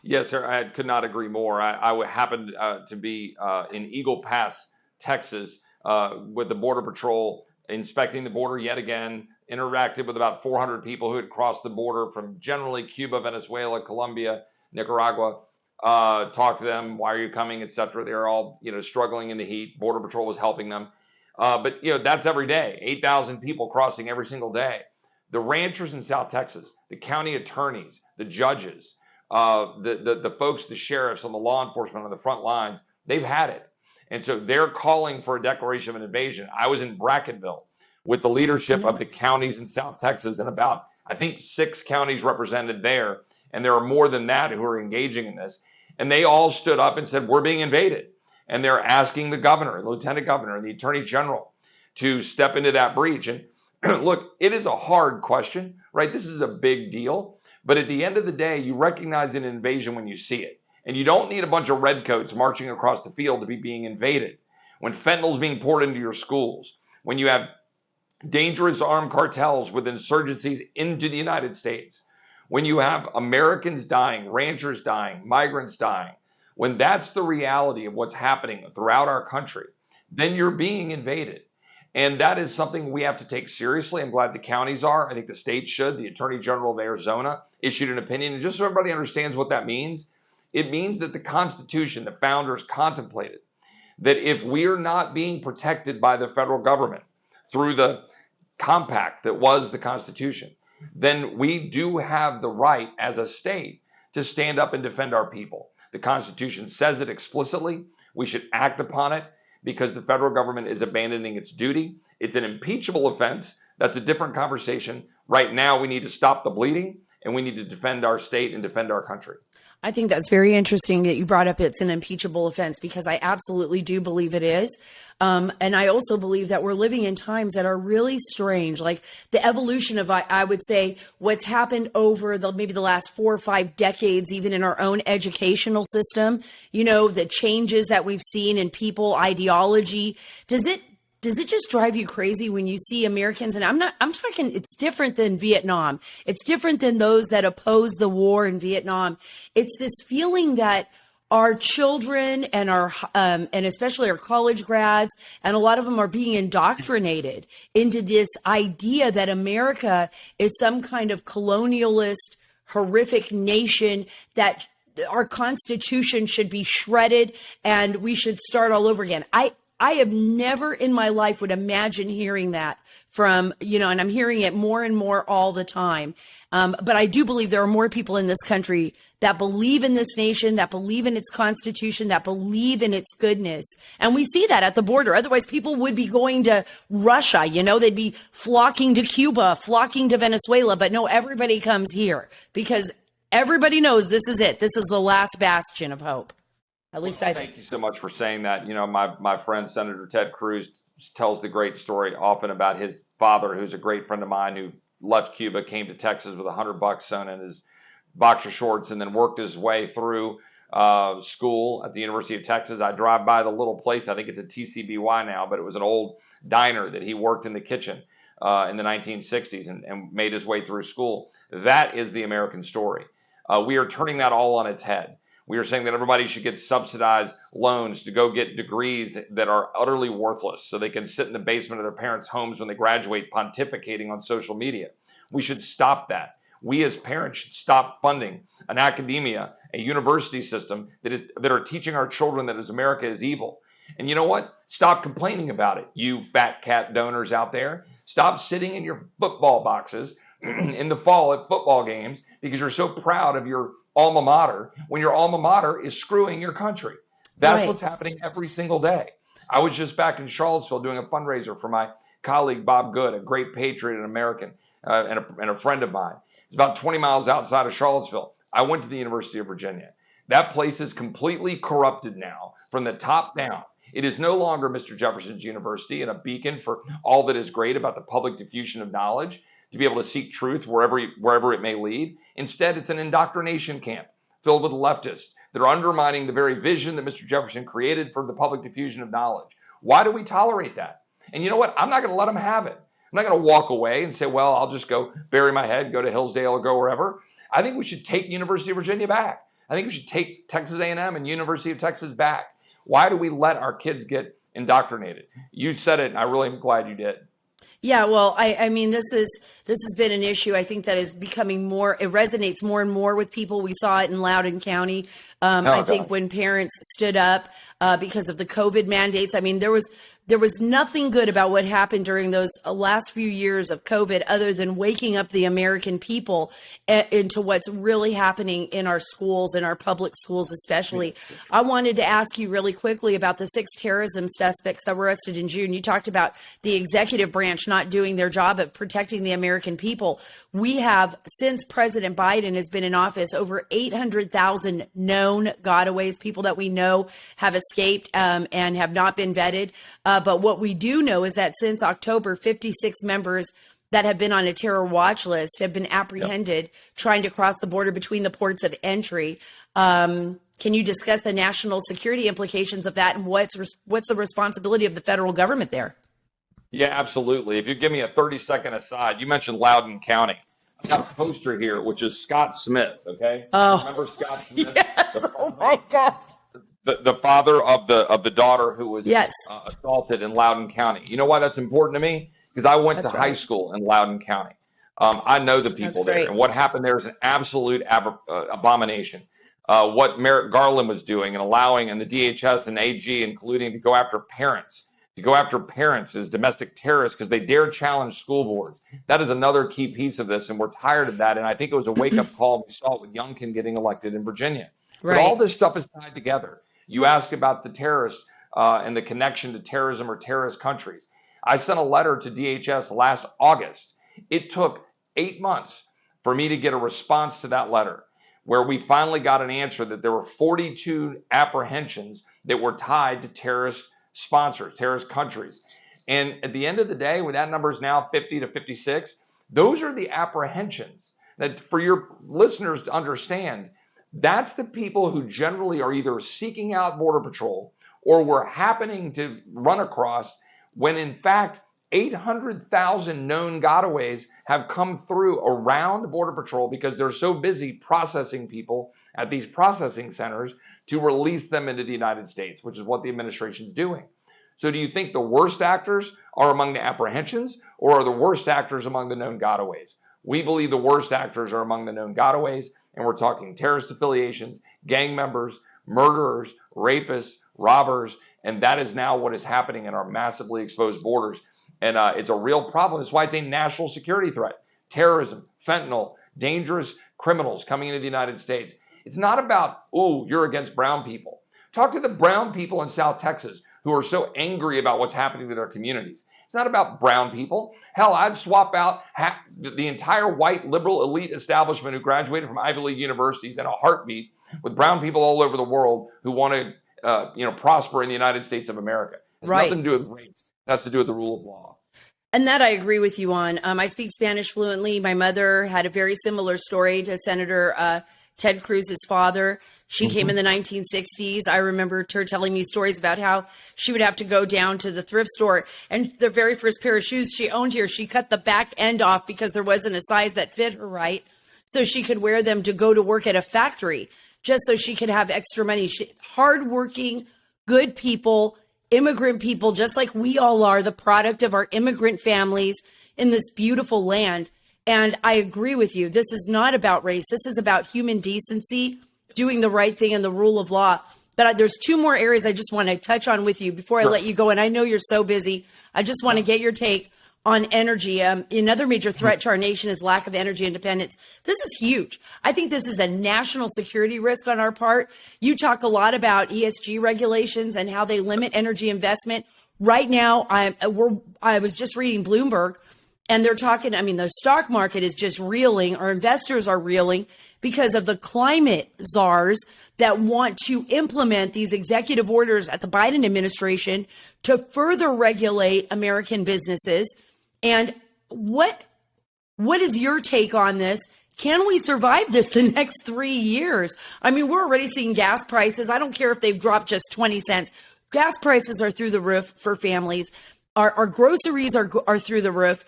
Yes, sir. I could not agree more. I happened to be in Eagle Pass, Texas, with the Border Patrol inspecting the border yet again, interacted with about 400 people who had crossed the border from generally Cuba, Venezuela, Colombia, Nicaragua. Talked to them, why are you coming, etc. They're all, struggling in the heat. Border Patrol was helping them. But that's every day, 8,000 people crossing every single day. The ranchers in South Texas, the county attorneys, the judges, the folks, the sheriffs and the law enforcement on the front lines, they've had it. And so they're calling for a declaration of an invasion. I was in Brackettville with the leadership of the counties in South Texas and about, I think, 6 counties represented there. And there are more than that who are engaging in this. And they all stood up and said, we're being invaded. And they're asking the governor, the lieutenant governor, and the attorney general to step into that breach. And look, it is a hard question, right? This is a big deal. But at the end of the day, you recognize an invasion when you see it. And you don't need a bunch of redcoats marching across the field to be being invaded. When fentanyl is being poured into your schools, when you have dangerous armed cartels with insurgencies into the United States, when you have Americans dying, ranchers dying, migrants dying, when that's the reality of what's happening throughout our country, then you're being invaded. And that is something we have to take seriously. I'm glad the counties are. I think the state should. The Attorney General of Arizona issued an opinion. And just so everybody understands what that means, it means that the Constitution, the founders contemplated that if we're not being protected by the federal government through the compact that was the Constitution, then we do have the right as a state to stand up and defend our people. The Constitution says it explicitly. We should act upon it because the federal government is abandoning its duty. It's an impeachable offense. That's a different conversation. Right now, we need to stop the bleeding and we need to defend our state and defend our country.
I think that's very interesting that you brought up it's an impeachable offense because I absolutely do believe it is. And I also believe that we're living in times that are really strange, like the evolution of, I would say, what's happened over maybe the last 4 or 5 decades, even in our own educational system, the changes that we've seen in people, ideology. Does it just drive you crazy when you see Americans? And I'm talking, it's different than Vietnam. It's different than those that oppose the war in Vietnam. It's this feeling that our children and and especially our college grads, and a lot of them are being indoctrinated into this idea that America is some kind of colonialist, horrific nation, that our Constitution should be shredded and we should start all over again. I have never in my life would imagine hearing that from, and I'm hearing it more and more all the time. But I do believe there are more people in this country that believe in this nation, that believe in its Constitution, that believe in its goodness. And we see that at the border. Otherwise, people would be going to Russia, they'd be flocking to Cuba, flocking to Venezuela. But no, everybody comes here because everybody knows this is it. This is the last bastion of hope. At least I think.
Thank you so much for saying that. My friend, Senator Ted Cruz, tells the great story often about his father, who's a great friend of mine, who left Cuba, came to Texas with $100 sewn in his boxer shorts, and then worked his way through school at the University of Texas. I drive by the little place. I think it's a TCBY now, but it was an old diner that he worked in the kitchen in the 1960s and made his way through school. That is the American story. We are turning that all on its head. We are saying that everybody should get subsidized loans to go get degrees that are utterly worthless so they can sit in the basement of their parents' homes when they graduate pontificating on social media. We should stop that. We as parents should stop funding an academia, a university system that are teaching our children that America is evil. And you know what? Stop complaining about it, you fat cat donors out there. Stop sitting in your football boxes in the fall at football games because you're so proud of your alma mater when your alma mater is screwing your country. That's
Right.
what's happening every single day. I was just back in Charlottesville doing a fundraiser for my colleague Bob Good, a great patriot and American, and a friend of mine. It's about 20 miles outside of Charlottesville. I went to the University of Virginia. That place is completely corrupted now from the top down. It is no longer Mr. Jefferson's University and a beacon for all that is great about the public diffusion of knowledge to be able to seek truth wherever it may lead. Instead, it's an indoctrination camp filled with leftists that are undermining the very vision that Mr. Jefferson created for the public diffusion of knowledge. Why do we tolerate that? And you know what? I'm not going to let them have it. I'm not going to walk away and say, well, I'll just go bury my head, go to Hillsdale or go wherever. I think we should take University of Virginia back. I think we should take Texas A&M and University of Texas back. Why do we let our kids get indoctrinated? You said it, and I really am glad you did.
Yeah, well, I mean, this has been an issue. I think that is becoming more. It resonates more and more with people. We saw it in Loudoun County. I think when parents stood up because of the COVID mandates. I mean, there was nothing good about what happened during those last few years of COVID, other than waking up the American people into what's really happening in our schools, in our public schools especially. I wanted to ask you really quickly about the 6 terrorism suspects that were arrested in June. You talked about the executive branch not doing their job at protecting the American people. We have, since President Biden has been in office, over 800,000 known gotaways, people that we know have escaped and have not been vetted. But what we do know is that since October, 56 members that have been on a terror watch list have been apprehended trying to cross the border between the ports of entry. Can you discuss the national security implications of that and what's the responsibility of the federal government there?
Yeah, absolutely. If you give me a 30-second aside, you mentioned Loudoun County. I've got a poster here, which is Scott Smith, okay?
Oh.
Remember Scott Smith?
Yes, oh my God.
The father of the daughter who was assaulted in Loudoun County. You know why that's important to me? Because I went to high school in Loudoun County. I know the people there. And what happened there is an absolute abomination. What Merrick Garland was doing and allowing, and the DHS and AG, including to go after parents as domestic terrorists because they dare challenge school boards. That is another key piece of this, and we're tired of that. And I think it was a wake-up call. We saw it with Youngkin getting elected in Virginia. Right. But all this stuff is tied together. You ask about the terrorists and the connection to terrorism or terrorist countries. I sent a letter to DHS last August. It took 8 months for me to get a response to that letter, where we finally got an answer that there were 42 apprehensions that were tied to terrorist sponsors, terrorist countries. And at the end of the day, when that number is now 50 to 56, those are the apprehensions. That for your listeners to understand, that's the people who generally are either seeking out Border Patrol or were happening to run across when, in fact, 800,000 known gotaways have come through around Border Patrol because they're so busy processing people at these processing centers to release them into the United States, which is what the administration is doing. So do you think the worst actors are among the apprehensions, or are the worst actors among the known gotaways? We believe the worst actors are among the known gotaways, and we're talking terrorist affiliations, gang members, murderers, rapists, robbers, and that is now what is happening in our massively exposed borders. And it's a real problem. That's why it's a national security threat. Terrorism, fentanyl, dangerous criminals coming into the United States. It's not about, oh, you're against brown people. Talk to the brown people in South Texas who are so angry about what's happening to their communities. It's not about brown people. Hell, I'd swap out the entire white liberal elite establishment who graduated from Ivy League universities in a heartbeat with brown people all over the world who want to prosper in the United States of America. It's nothing to do with race. It has to do with the rule of law.
And that I agree with you on. I speak Spanish fluently. My mother had a very similar story to Senator Ted Cruz's father. She came in the 1960s. I remember her telling me stories about how she would have to go down to the thrift store, and the very first pair of shoes she owned here, she cut the back end off because there wasn't a size that fit her right, so she could wear them to go to work at a factory, just so she could have extra money. Hardworking, good people, immigrant people, just like we all are, the product of our immigrant families in this beautiful land. And I agree with you. This is not about race. This is about human decency, doing the right thing and the rule of law. But there's two more areas I just want to touch on with you before I let you go. And I know you're so busy. I just want to get your take on energy. Another major threat to our nation is lack of energy independence. This is huge. I think this is a national security risk on our part. You talk a lot about ESG regulations and how they limit energy investment. Right now, I was just reading Bloomberg, and they're talking, I mean, the stock market is just reeling. Our investors are reeling because of the climate czars that want to implement these executive orders at the Biden administration to further regulate American businesses. And what is your take on this? Can we survive this the next 3 years? I mean, we're already seeing gas prices. I don't care if they've dropped just 20 cents. Gas prices are through the roof for families. Our groceries are through the roof.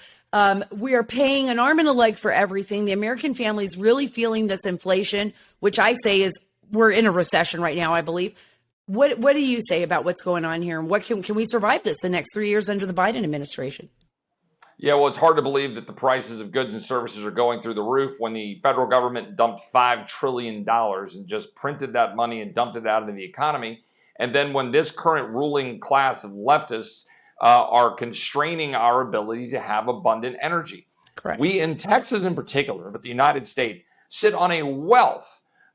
We are paying an arm and a leg for everything. The American family is really feeling this inflation, which I say is we're in a recession right now, I believe. What do you say about what's going on here? And what can we survive this the next 3 years under the Biden administration?
Yeah, well, it's hard to believe that the prices of goods and services are going through the roof when the federal government dumped $5 trillion and just printed that money and dumped it out into the economy. And then when this current ruling class of leftists are constraining our ability to have abundant energy.
Correct.
We in Texas in particular, but the United States, sit on a wealth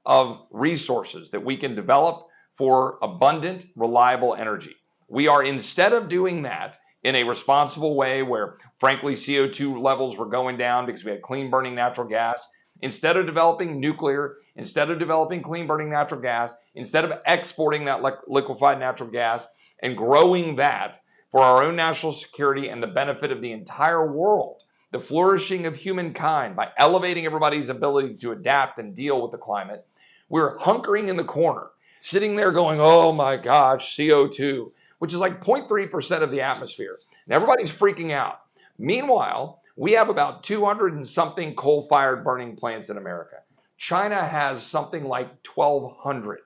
of resources that we can develop for abundant, reliable energy. We are, instead of doing that in a responsible way where, frankly, CO2 levels were going down because we had clean burning natural gas, instead of developing nuclear, instead of developing clean burning natural gas, instead of exporting that liquefied natural gas and growing that for our own national security and the benefit of the entire world, the flourishing of humankind by elevating everybody's ability to adapt and deal with the climate, we're hunkering in the corner, sitting there going, oh my gosh, CO2, which is like 0.3% of the atmosphere. And everybody's freaking out. Meanwhile, we have about 200 and something coal-fired burning plants in America. China has something like 1,200,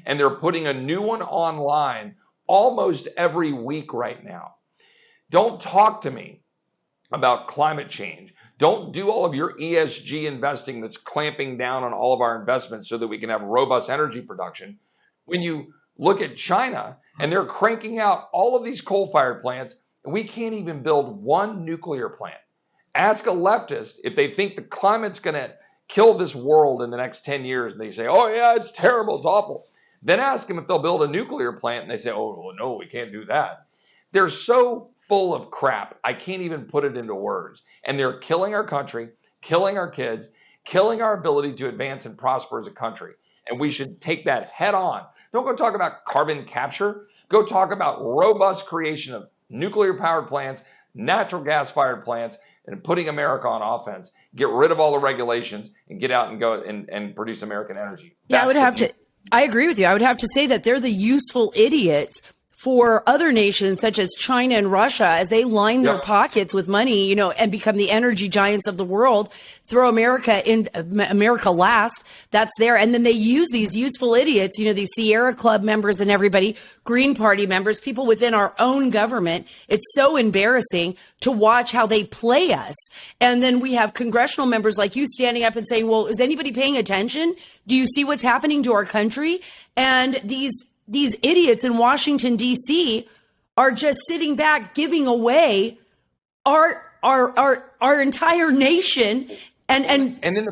and they're putting a new one online almost every week right now. Don't talk to me about climate change. Don't do all of your ESG investing that's clamping down on all of our investments so that we can have robust energy production. When you look at China and they're cranking out all of these coal-fired plants, and we can't even build one nuclear plant. Ask a leftist if they think the climate's going to kill this world in the next 10 years, and they say, oh yeah, it's terrible, it's awful. Then ask them if they'll build a nuclear plant, and they say, oh, well, no, we can't do that. They're so full of crap, I can't even put it into words. And they're killing our country, killing our kids, killing our ability to advance and prosper as a country. And we should take that head on. Don't go talk about carbon capture. Go talk about robust creation of nuclear-powered plants, natural gas-fired plants, and putting America on offense. Get rid of all the regulations and get out and go and produce American energy.
Yeah, I agree with you. I would have to say that they're the useful idiots for other nations such as China and Russia as they line their pockets with money, and become the energy giants of the world, throw America last. That's there. And then they use these useful idiots, these Sierra Club members and everybody, Green Party members, people within our own government. It's so embarrassing to watch how they play us. And then we have congressional members like you standing up and saying, well, is anybody paying attention? Do you see what's happening to our country? And these idiots in Washington, D.C. are just sitting back, giving away our entire nation. And
in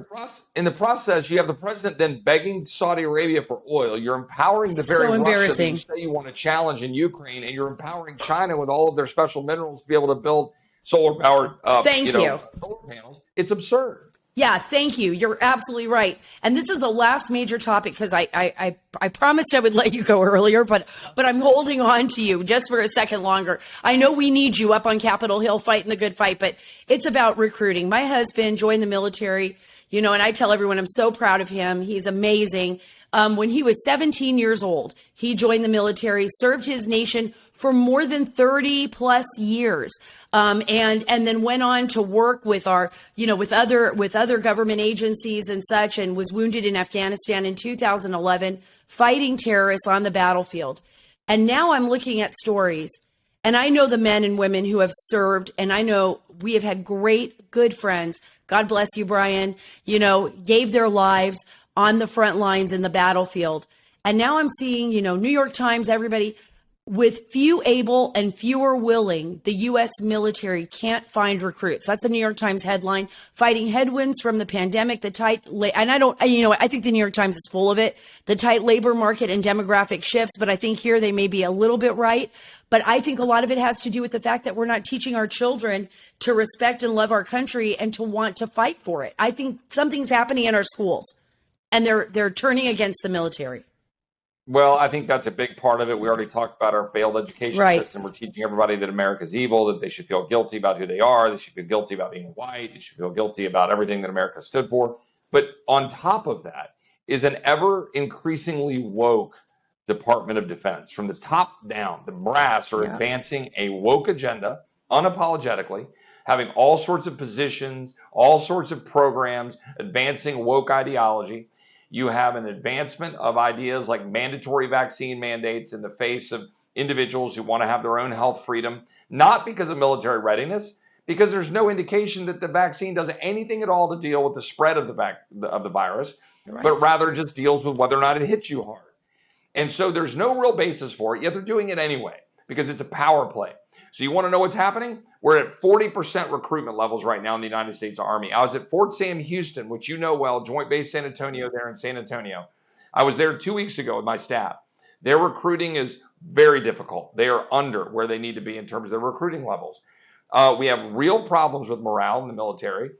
the process, you have the president then begging Saudi Arabia for oil. You're empowering the very Russia that you say you want to challenge in Ukraine, and you're empowering China with all of their special minerals to be able to build solar-powered solar panels. It's absurd.
Yeah, thank you. You're absolutely right. And this is the last major topic because I promised I would let you go earlier, but I'm holding on to you just for a second longer. I know we need you up on Capitol Hill fighting the good fight, but it's about recruiting. My husband joined the military, and I tell everyone I'm so proud of him. He's amazing. When he was 17 years old, he joined the military, served his nation for more than 30 plus years. And then went on to work with with other government agencies and such, and was wounded in Afghanistan in 2011, fighting terrorists on the battlefield. And now I'm looking at stories, and I know the men and women who have served, and I know we have had great, good friends. God bless you, Brian, gave their lives on the front lines in the battlefield. And now I'm seeing, New York Times, everybody, with few able and fewer willing, the U.S. military can't find recruits. That's a New York Times headline. Fighting headwinds from the pandemic, and I think the New York Times is full of it, the tight labor market and demographic shifts, but I think here they may be a little bit right. But I think a lot of it has to do with the fact that we're not teaching our children to respect and love our country and to want to fight for it. I think something's happening in our schools, and they're turning against the military.
Well, I think that's a big part of it. We already talked about our failed education system. We're teaching everybody that America's evil, that they should feel guilty about who they are. They should feel guilty about being white. They should feel guilty about everything that America stood for. But on top of that is an ever increasingly woke Department of Defense. From the top down, the brass are advancing a woke agenda unapologetically, having all sorts of positions, all sorts of programs, advancing woke ideology. You have an advancement of ideas like mandatory vaccine mandates in the face of individuals who want to have their own health freedom, not because of military readiness, because there's no indication that the vaccine does anything at all to deal with the spread of the virus, but rather just deals with whether or not it hits you hard. And so there's no real basis for it, yet they're doing it anyway because it's a power play. So you want to know what's happening? We're at 40% recruitment levels right now in the United States Army. I was at Fort Sam Houston, which you know well, Joint Base San Antonio there in San Antonio. I was there 2 weeks ago with my staff. Their recruiting is very difficult. They are under where they need to be in terms of their recruiting levels. We have real problems with morale in the military.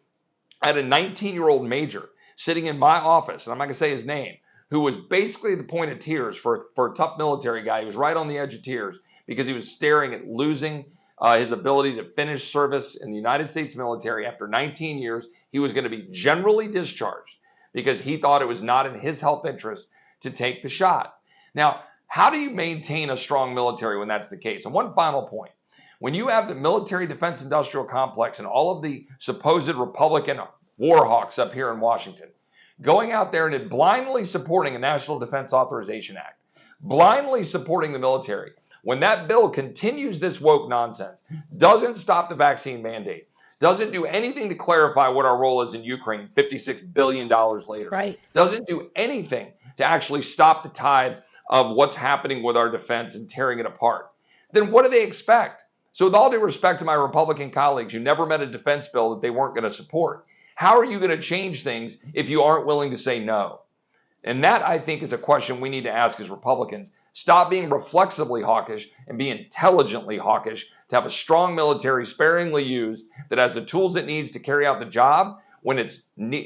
I had a 19-year-old major sitting in my office, and I'm not going to say his name, who was basically at the point of tears for a tough military guy. He was right on the edge of tears because he was staring at losing his ability to finish service in the United States military after 19 years. He was going to be generally discharged because he thought it was not in his health interest to take the shot. Now, how do you maintain a strong military when that's the case? And one final point. When you have the military defense industrial complex and all of the supposed Republican war hawks up here in Washington going out there and blindly supporting a National Defense Authorization Act, blindly supporting the military, when that bill continues this woke nonsense, doesn't stop the vaccine mandate, doesn't do anything to clarify what our role is in Ukraine $56 billion later, doesn't do anything to actually stop the tide of what's happening with our defense and tearing it apart, then what do they expect? So with all due respect to my Republican colleagues who never met a defense bill that they weren't going to support, how are you going to change things if you aren't willing to say no? And that, I think, is a question we need to ask as Republicans. Stop being reflexively hawkish and be intelligently hawkish to have a strong military sparingly used that has the tools it needs to carry out the job when it's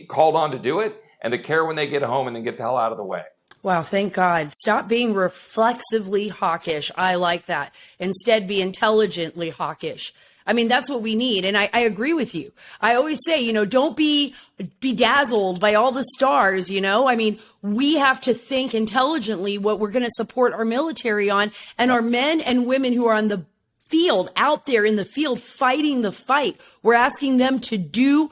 called on to do it, and the care when they get home and then get the hell out of the way.
Wow, thank God. Stop being reflexively hawkish. I like that. Instead, be intelligently hawkish. I mean, that's what we need. And I agree with you. I always say, don't be bedazzled by all the stars, I mean, we have to think intelligently what we're going to support our military on, and our men and women who are on the field, out there in the field, fighting the fight. We're asking them to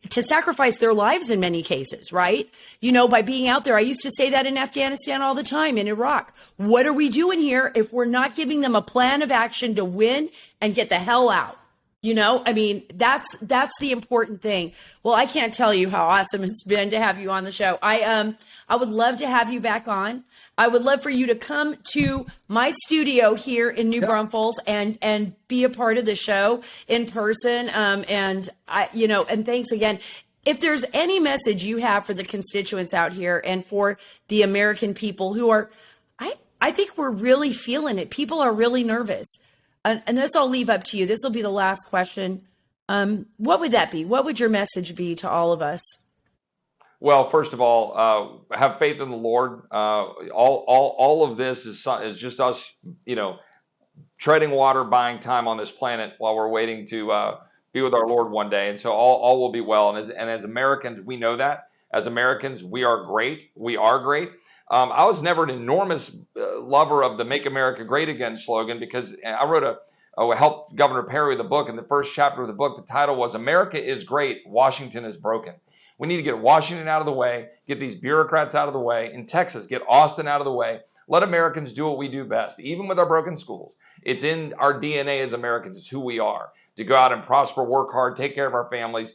sacrifice their lives in many cases, right? By being out there. I used to say that in Afghanistan all the time, in Iraq. What are we doing here if we're not giving them a plan of action to win and get the hell out? I mean, that's the important thing. Well, I can't tell you how awesome it's been to have you on the show. I would love to have you back on. I would love for you to come to my studio here in New Braunfels and be a part of the show in person. And thanks again. If there's any message you have for the constituents out here and for the American people who are, I think we're really feeling it. People are really nervous. And this I'll leave up to you. This will be the last question. What would that be? What would your message be to all of us?
Well, first of all, have faith in the Lord. All of this is just us, treading water, buying time on this planet while we're waiting to be with our Lord one day. And so all will be well. And as Americans, we know that. As Americans, we are great. We are great. I was never an enormous lover of the Make America Great Again slogan because I helped Governor Perry with the book. In the first chapter of the book, the title was America is Great, Washington is Broken. We need to get Washington out of the way, get these bureaucrats out of the way. In Texas, get Austin out of the way. Let Americans do what we do best, even with our broken schools. It's in our DNA as Americans. It's who we are, to go out and prosper, work hard, take care of our families,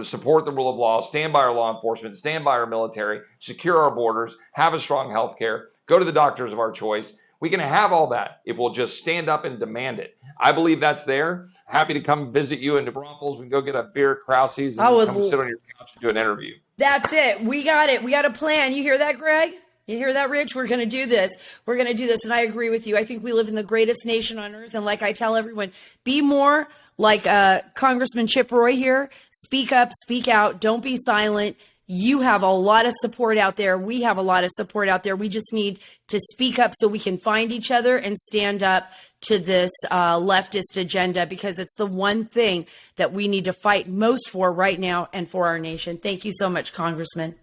support the rule of law, stand by our law enforcement, stand by our military, secure our borders, have a strong health care, go to the doctors of our choice. We can have all that if we'll just stand up and demand it. I believe that's there. Happy to come visit you in New Braunfels. We can go get a beer at Krause's and come sit on your couch and do an interview.
That's it. We got it. We got a plan. You hear that, Greg? You hear that, Rich? We're going to do this. We're going to do this. And I agree with you. I think we live in the greatest nation on earth. And like I tell everyone, be more like Congressman Chip Roy here. Speak up, speak out. Don't be silent. You have a lot of support out there. We have a lot of support out there. We just need to speak up so we can find each other and stand up to this leftist agenda, because it's the one thing that we need to fight most for right now and for our nation. Thank you so much, Congressman.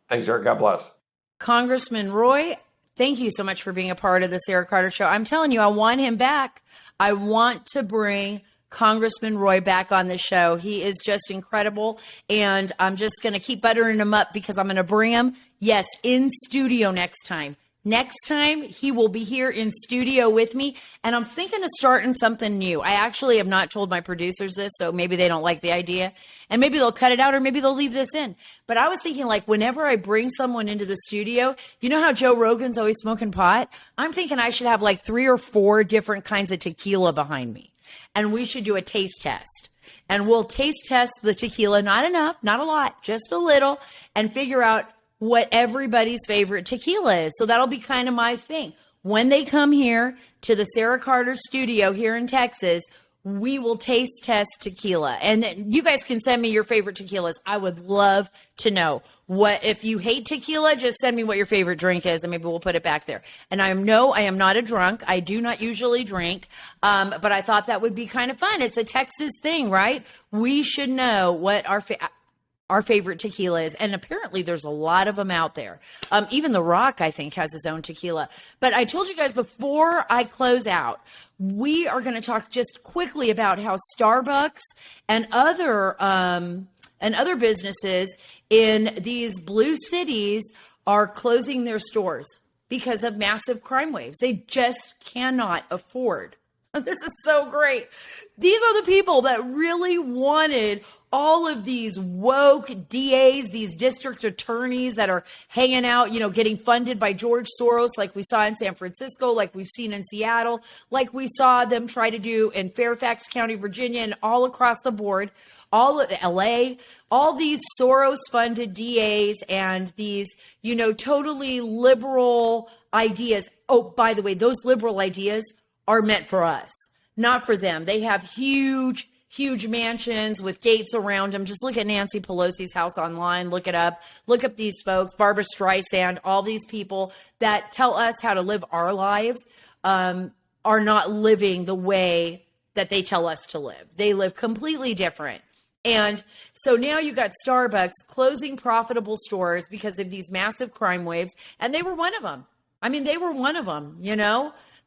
Thanks, Eric. God bless.
Congressman Roy, thank you so much for being a part of the Sara Carter Show. I'm telling you, I want him back. I want to bring Congressman Roy back on the show. He is just incredible. And I'm just going to keep buttering him up, because I'm going to bring him, yes, in studio next time. Next time, he will be here in studio with me. And I'm thinking of starting something new. I actually have not told my producers this, so maybe they don't like the idea. And maybe they'll cut it out, or maybe they'll leave this in. But I was thinking, like, whenever I bring someone into the studio, you know how Joe Rogan's always smoking pot? I'm thinking I should have like 3 or 4 different kinds of tequila behind me. And we should do a taste test. And we'll taste test the tequila, not enough, not a lot, just a little, and figure out what everybody's favorite tequila is. So that'll be kind of my thing. When they come here to the Sara Carter studio here in Texas, we will taste test tequila. And you guys can send me your favorite tequilas. I would love to know. What if you hate tequila, just send me what your favorite drink is, and maybe we'll put it back there. And I am not a drunk. I do not usually drink, but I thought that would be kind of fun. It's a Texas thing, right? We should know what our favorite tequila is. And apparently there's a lot of them out there. Even The Rock, I think, has his own tequila. But I told you guys before I close out, we are going to talk just quickly about how Starbucks and other businesses in these blue cities are closing their stores because of massive crime waves. They just cannot afford. This is so great. These are the people that really wanted all of these woke DAs, these district attorneys that are hanging out, getting funded by George Soros, like we saw in San Francisco, like we've seen in Seattle, like we saw them try to do in Fairfax County, Virginia, and all across the board, all of LA, all these Soros-funded DAs and these, totally liberal ideas. Oh, by the way, those liberal ideas are meant for us, not for them. They have huge mansions with gates around them. Just look at Nancy Pelosi's house online. Look it up. Look up these folks, Barbara Streisand, all these people that tell us how to live our lives are not living the way that they tell us to live. They live completely different. And so now you got Starbucks closing profitable stores because of these massive crime waves. And they were one of them. They were one of them,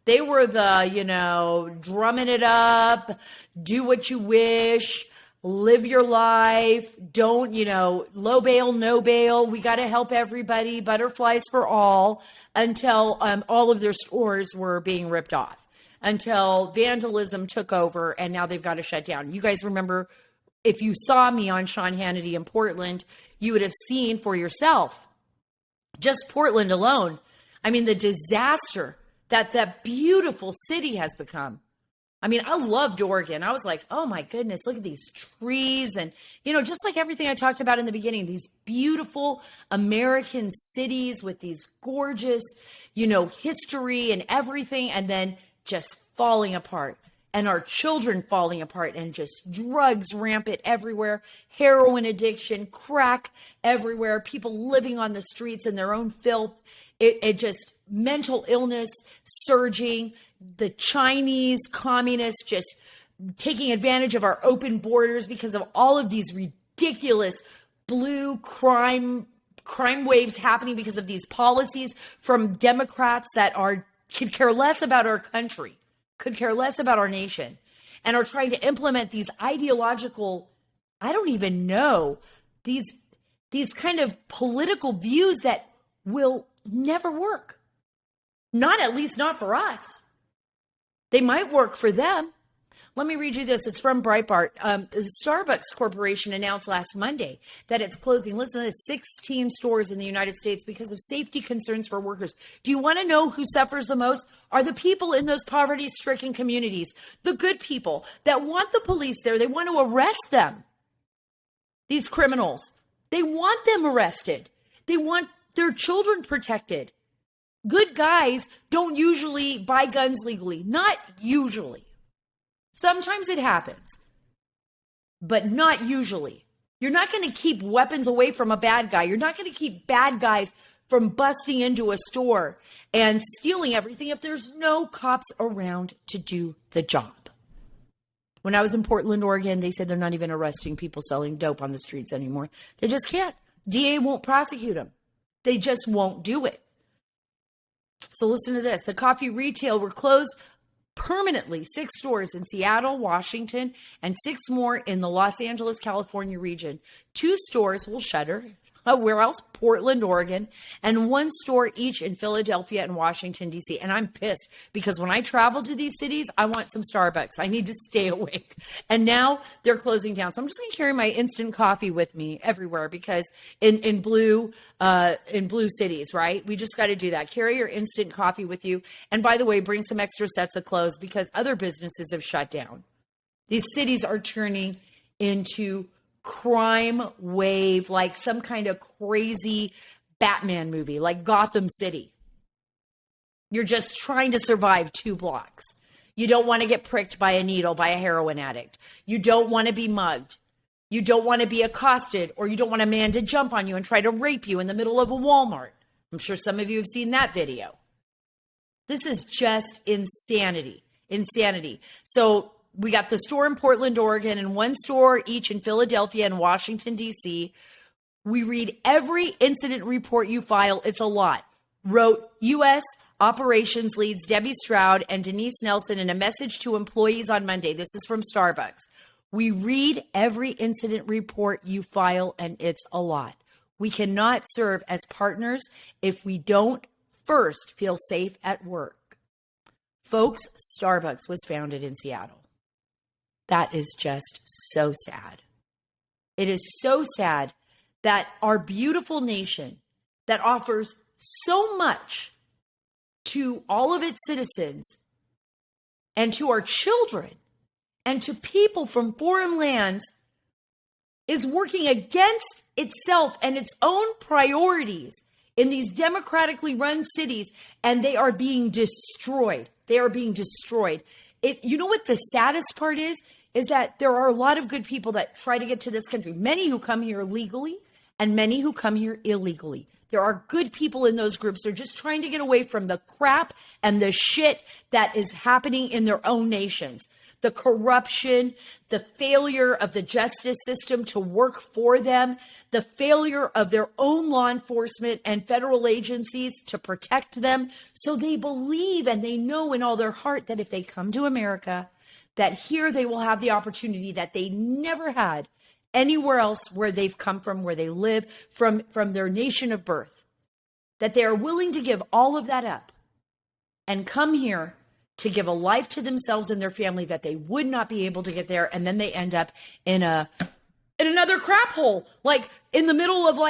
They were the, drumming it up, do what you wish, live your life, don't, low bail, no bail. We got to help everybody, butterflies for all, until all of their stores were being ripped off, until vandalism took over, and now they've got to shut down. You guys remember, if you saw me on Sean Hannity in Portland, you would have seen for yourself, just Portland alone, the disaster that beautiful city has become. I loved Oregon. I was like, oh my goodness, look at these trees. And, just like everything I talked about in the beginning, these beautiful American cities with these gorgeous, history and everything, and then just falling apart. And our children falling apart, and just drugs rampant everywhere, heroin addiction, crack everywhere, people living on the streets in their own filth. It just mental illness surging, the Chinese communists just taking advantage of our open borders because of all of these ridiculous blue crime waves happening because of these policies from Democrats that could care less about our country, could care less about our nation, and are trying to implement these ideological, I don't even know, these kind of political views that will never work. At least not for us. They might work for them. Let me read you this. It's from Breitbart. The Starbucks Corporation announced last Monday that it's closing, listen to this, 16 stores in the United States because of safety concerns for workers. Do you want to know who suffers the most? Are the people in those poverty-stricken communities, the good people that want the police there. They want to arrest them. These criminals, they want them arrested. They want their children protected. Good guys don't usually buy guns legally. Not usually. Sometimes it happens, but not usually. You're not going to keep weapons away from a bad guy. You're not going to keep bad guys from busting into a store and stealing everything if there's no cops around to do the job. When I was in Portland, Oregon, they said they're not even arresting people selling dope on the streets anymore. They just can't. DA won't prosecute them. They just won't do it. So listen to this. The coffee retail will close permanently 6 stores in Seattle, Washington, and 6 more in the Los Angeles, California region. 2 stores will shutter. Where else? Portland, Oregon, and 1 store each in Philadelphia and Washington, D.C. And I'm pissed because when I travel to these cities, I want some Starbucks. I need to stay awake. And now they're closing down. So I'm just going to carry my instant coffee with me everywhere because in blue cities, right? We just got to do that. Carry your instant coffee with you. And by the way, bring some extra sets of clothes because other businesses have shut down. These cities are turning into crime wave, like some kind of crazy Batman movie, like Gotham City. You're just trying to survive 2 blocks. You don't want to get pricked by a needle by a heroin addict. You don't want to be mugged. You don't want to be accosted, or you don't want a man to jump on you and try to rape you in the middle of a Walmart. I'm sure some of you have seen that video. This is just insanity. Insanity. So we got the store in Portland, Oregon, and 1 store each in Philadelphia and Washington, D.C. We read every incident report you file. It's a lot. Wrote U.S. operations leads Debbie Stroud and Denise Nelson in a message to employees on Monday. This is from Starbucks. We read every incident report you file, and it's a lot. We cannot serve as partners if we don't first feel safe at work. Folks, Starbucks was founded in Seattle. That is just so sad. It is so sad that our beautiful nation that offers so much to all of its citizens and to our children and to people from foreign lands is working against itself and its own priorities in these democratically run cities, and they are being destroyed. They are being destroyed. You know what the saddest part is that there are a lot of good people that try to get to this country, many who come here legally and many who come here illegally. There are good people in those groups. They're just trying to get away from the crap and the shit that is happening in their own nations. The corruption, the failure of the justice system to work for them, the failure of their own law enforcement and federal agencies to protect them. So they believe and they know in all their heart that if they come to America, that here they will have the opportunity that they never had anywhere else where they've come from, where they live, from their nation of birth, that they are willing to give all of that up and come here to give a life to themselves and their family that they would not be able to get there. And then they end up in another crap hole, like in the middle of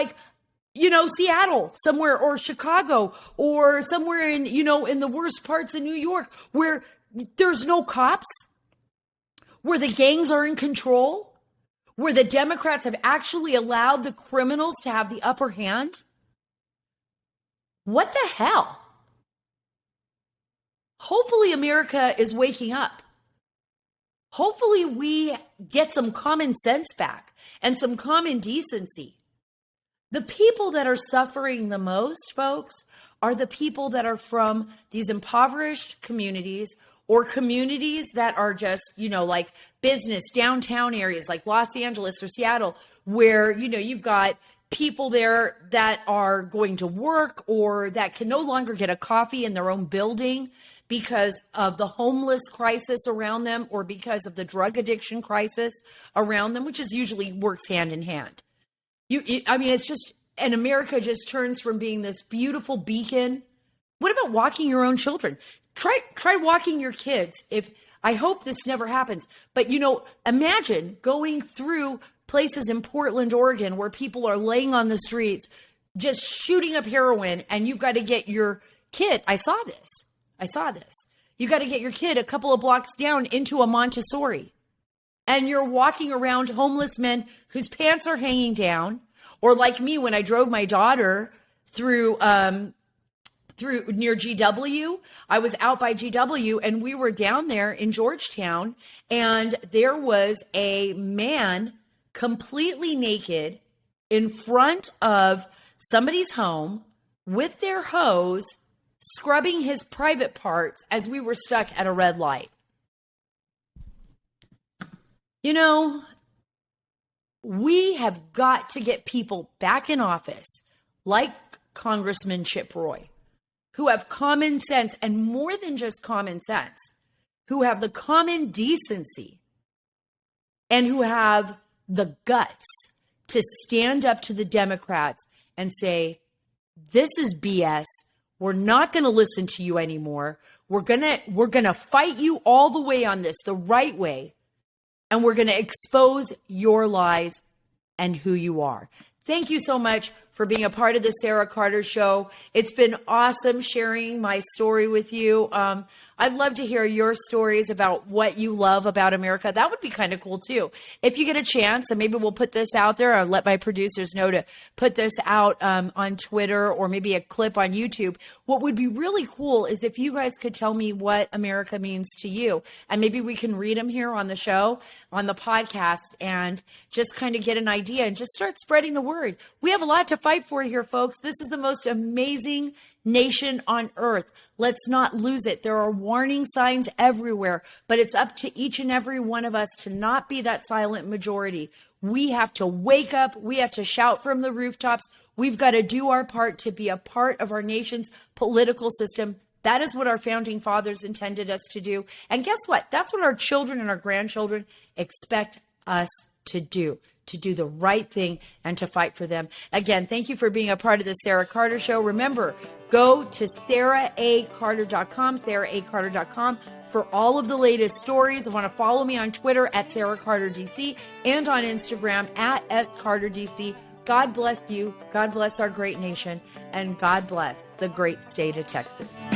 Seattle somewhere, or Chicago, or somewhere in the worst parts of New York where there's no cops, where the gangs are in control, where the Democrats have actually allowed the criminals to have the upper hand. What the hell? Hopefully America is waking up. Hopefully we get some common sense back and some common decency. The people that are suffering the most, folks, are the people that are from these impoverished communities, or communities that are just, like business downtown areas like Los Angeles or Seattle, where, you've got people there that are going to work or that can no longer get a coffee in their own building because of the homeless crisis around them or because of the drug addiction crisis around them, which is usually works hand in hand. It's just, and America just turns from being this beautiful beacon. What about walking your own children? Try walking your kids. If I hope this never happens. But, you know, imagine going through places in Portland, Oregon, where people are laying on the streets, just shooting up heroin, and you've got to get your kid. I saw this. You got to get your kid a couple of blocks down into a Montessori. And you're walking around homeless men whose pants are hanging down. Or like me, when I drove my daughter through near GW, I was out by GW, and we were down there in Georgetown, and there was a man completely naked in front of somebody's home with their hose, scrubbing his private parts as we were stuck at a red light. You know, we have got to get people back in office like Congressman Chip Roy, who have common sense, and more than just common sense, who have the common decency and who have the guts to stand up to the Democrats and say, this is BS. We're not going to listen to you anymore. We're going to fight you all the way on this, the right way. And we're going to expose your lies and who you are. Thank you so much for being a part of the Sara Carter Show. It's been awesome sharing my story with you. I'd love to hear your stories about what you love about America. That would be kind of cool too. If you get a chance, and maybe we'll put this out there, or let my producers know to put this out on Twitter, or maybe a clip on YouTube. What would be really cool is if you guys could tell me what America means to you, and maybe we can read them here on the show, on the podcast, and just kind of get an idea and just start spreading the word. We have a lot to fight for here, folks. This is the most amazing nation on earth. Let's not lose it. There are warning signs everywhere, but it's up to each and every one of us to not be that silent majority. We have to wake up. We have to shout from the rooftops. We've got to do our part to be a part of our nation's political system. That is what our founding fathers intended us to do. And guess what? That's what our children and our grandchildren expect us to do the right thing and to fight for them. Again, thank you for being a part of the Sara Carter Show. Remember, go to saraacarter.com, saraacarter.com for all of the latest stories. I want to follow me on Twitter at Sara Carter DC and on Instagram at SCarterDC. God bless you. God bless our great nation. And God bless the great state of Texas.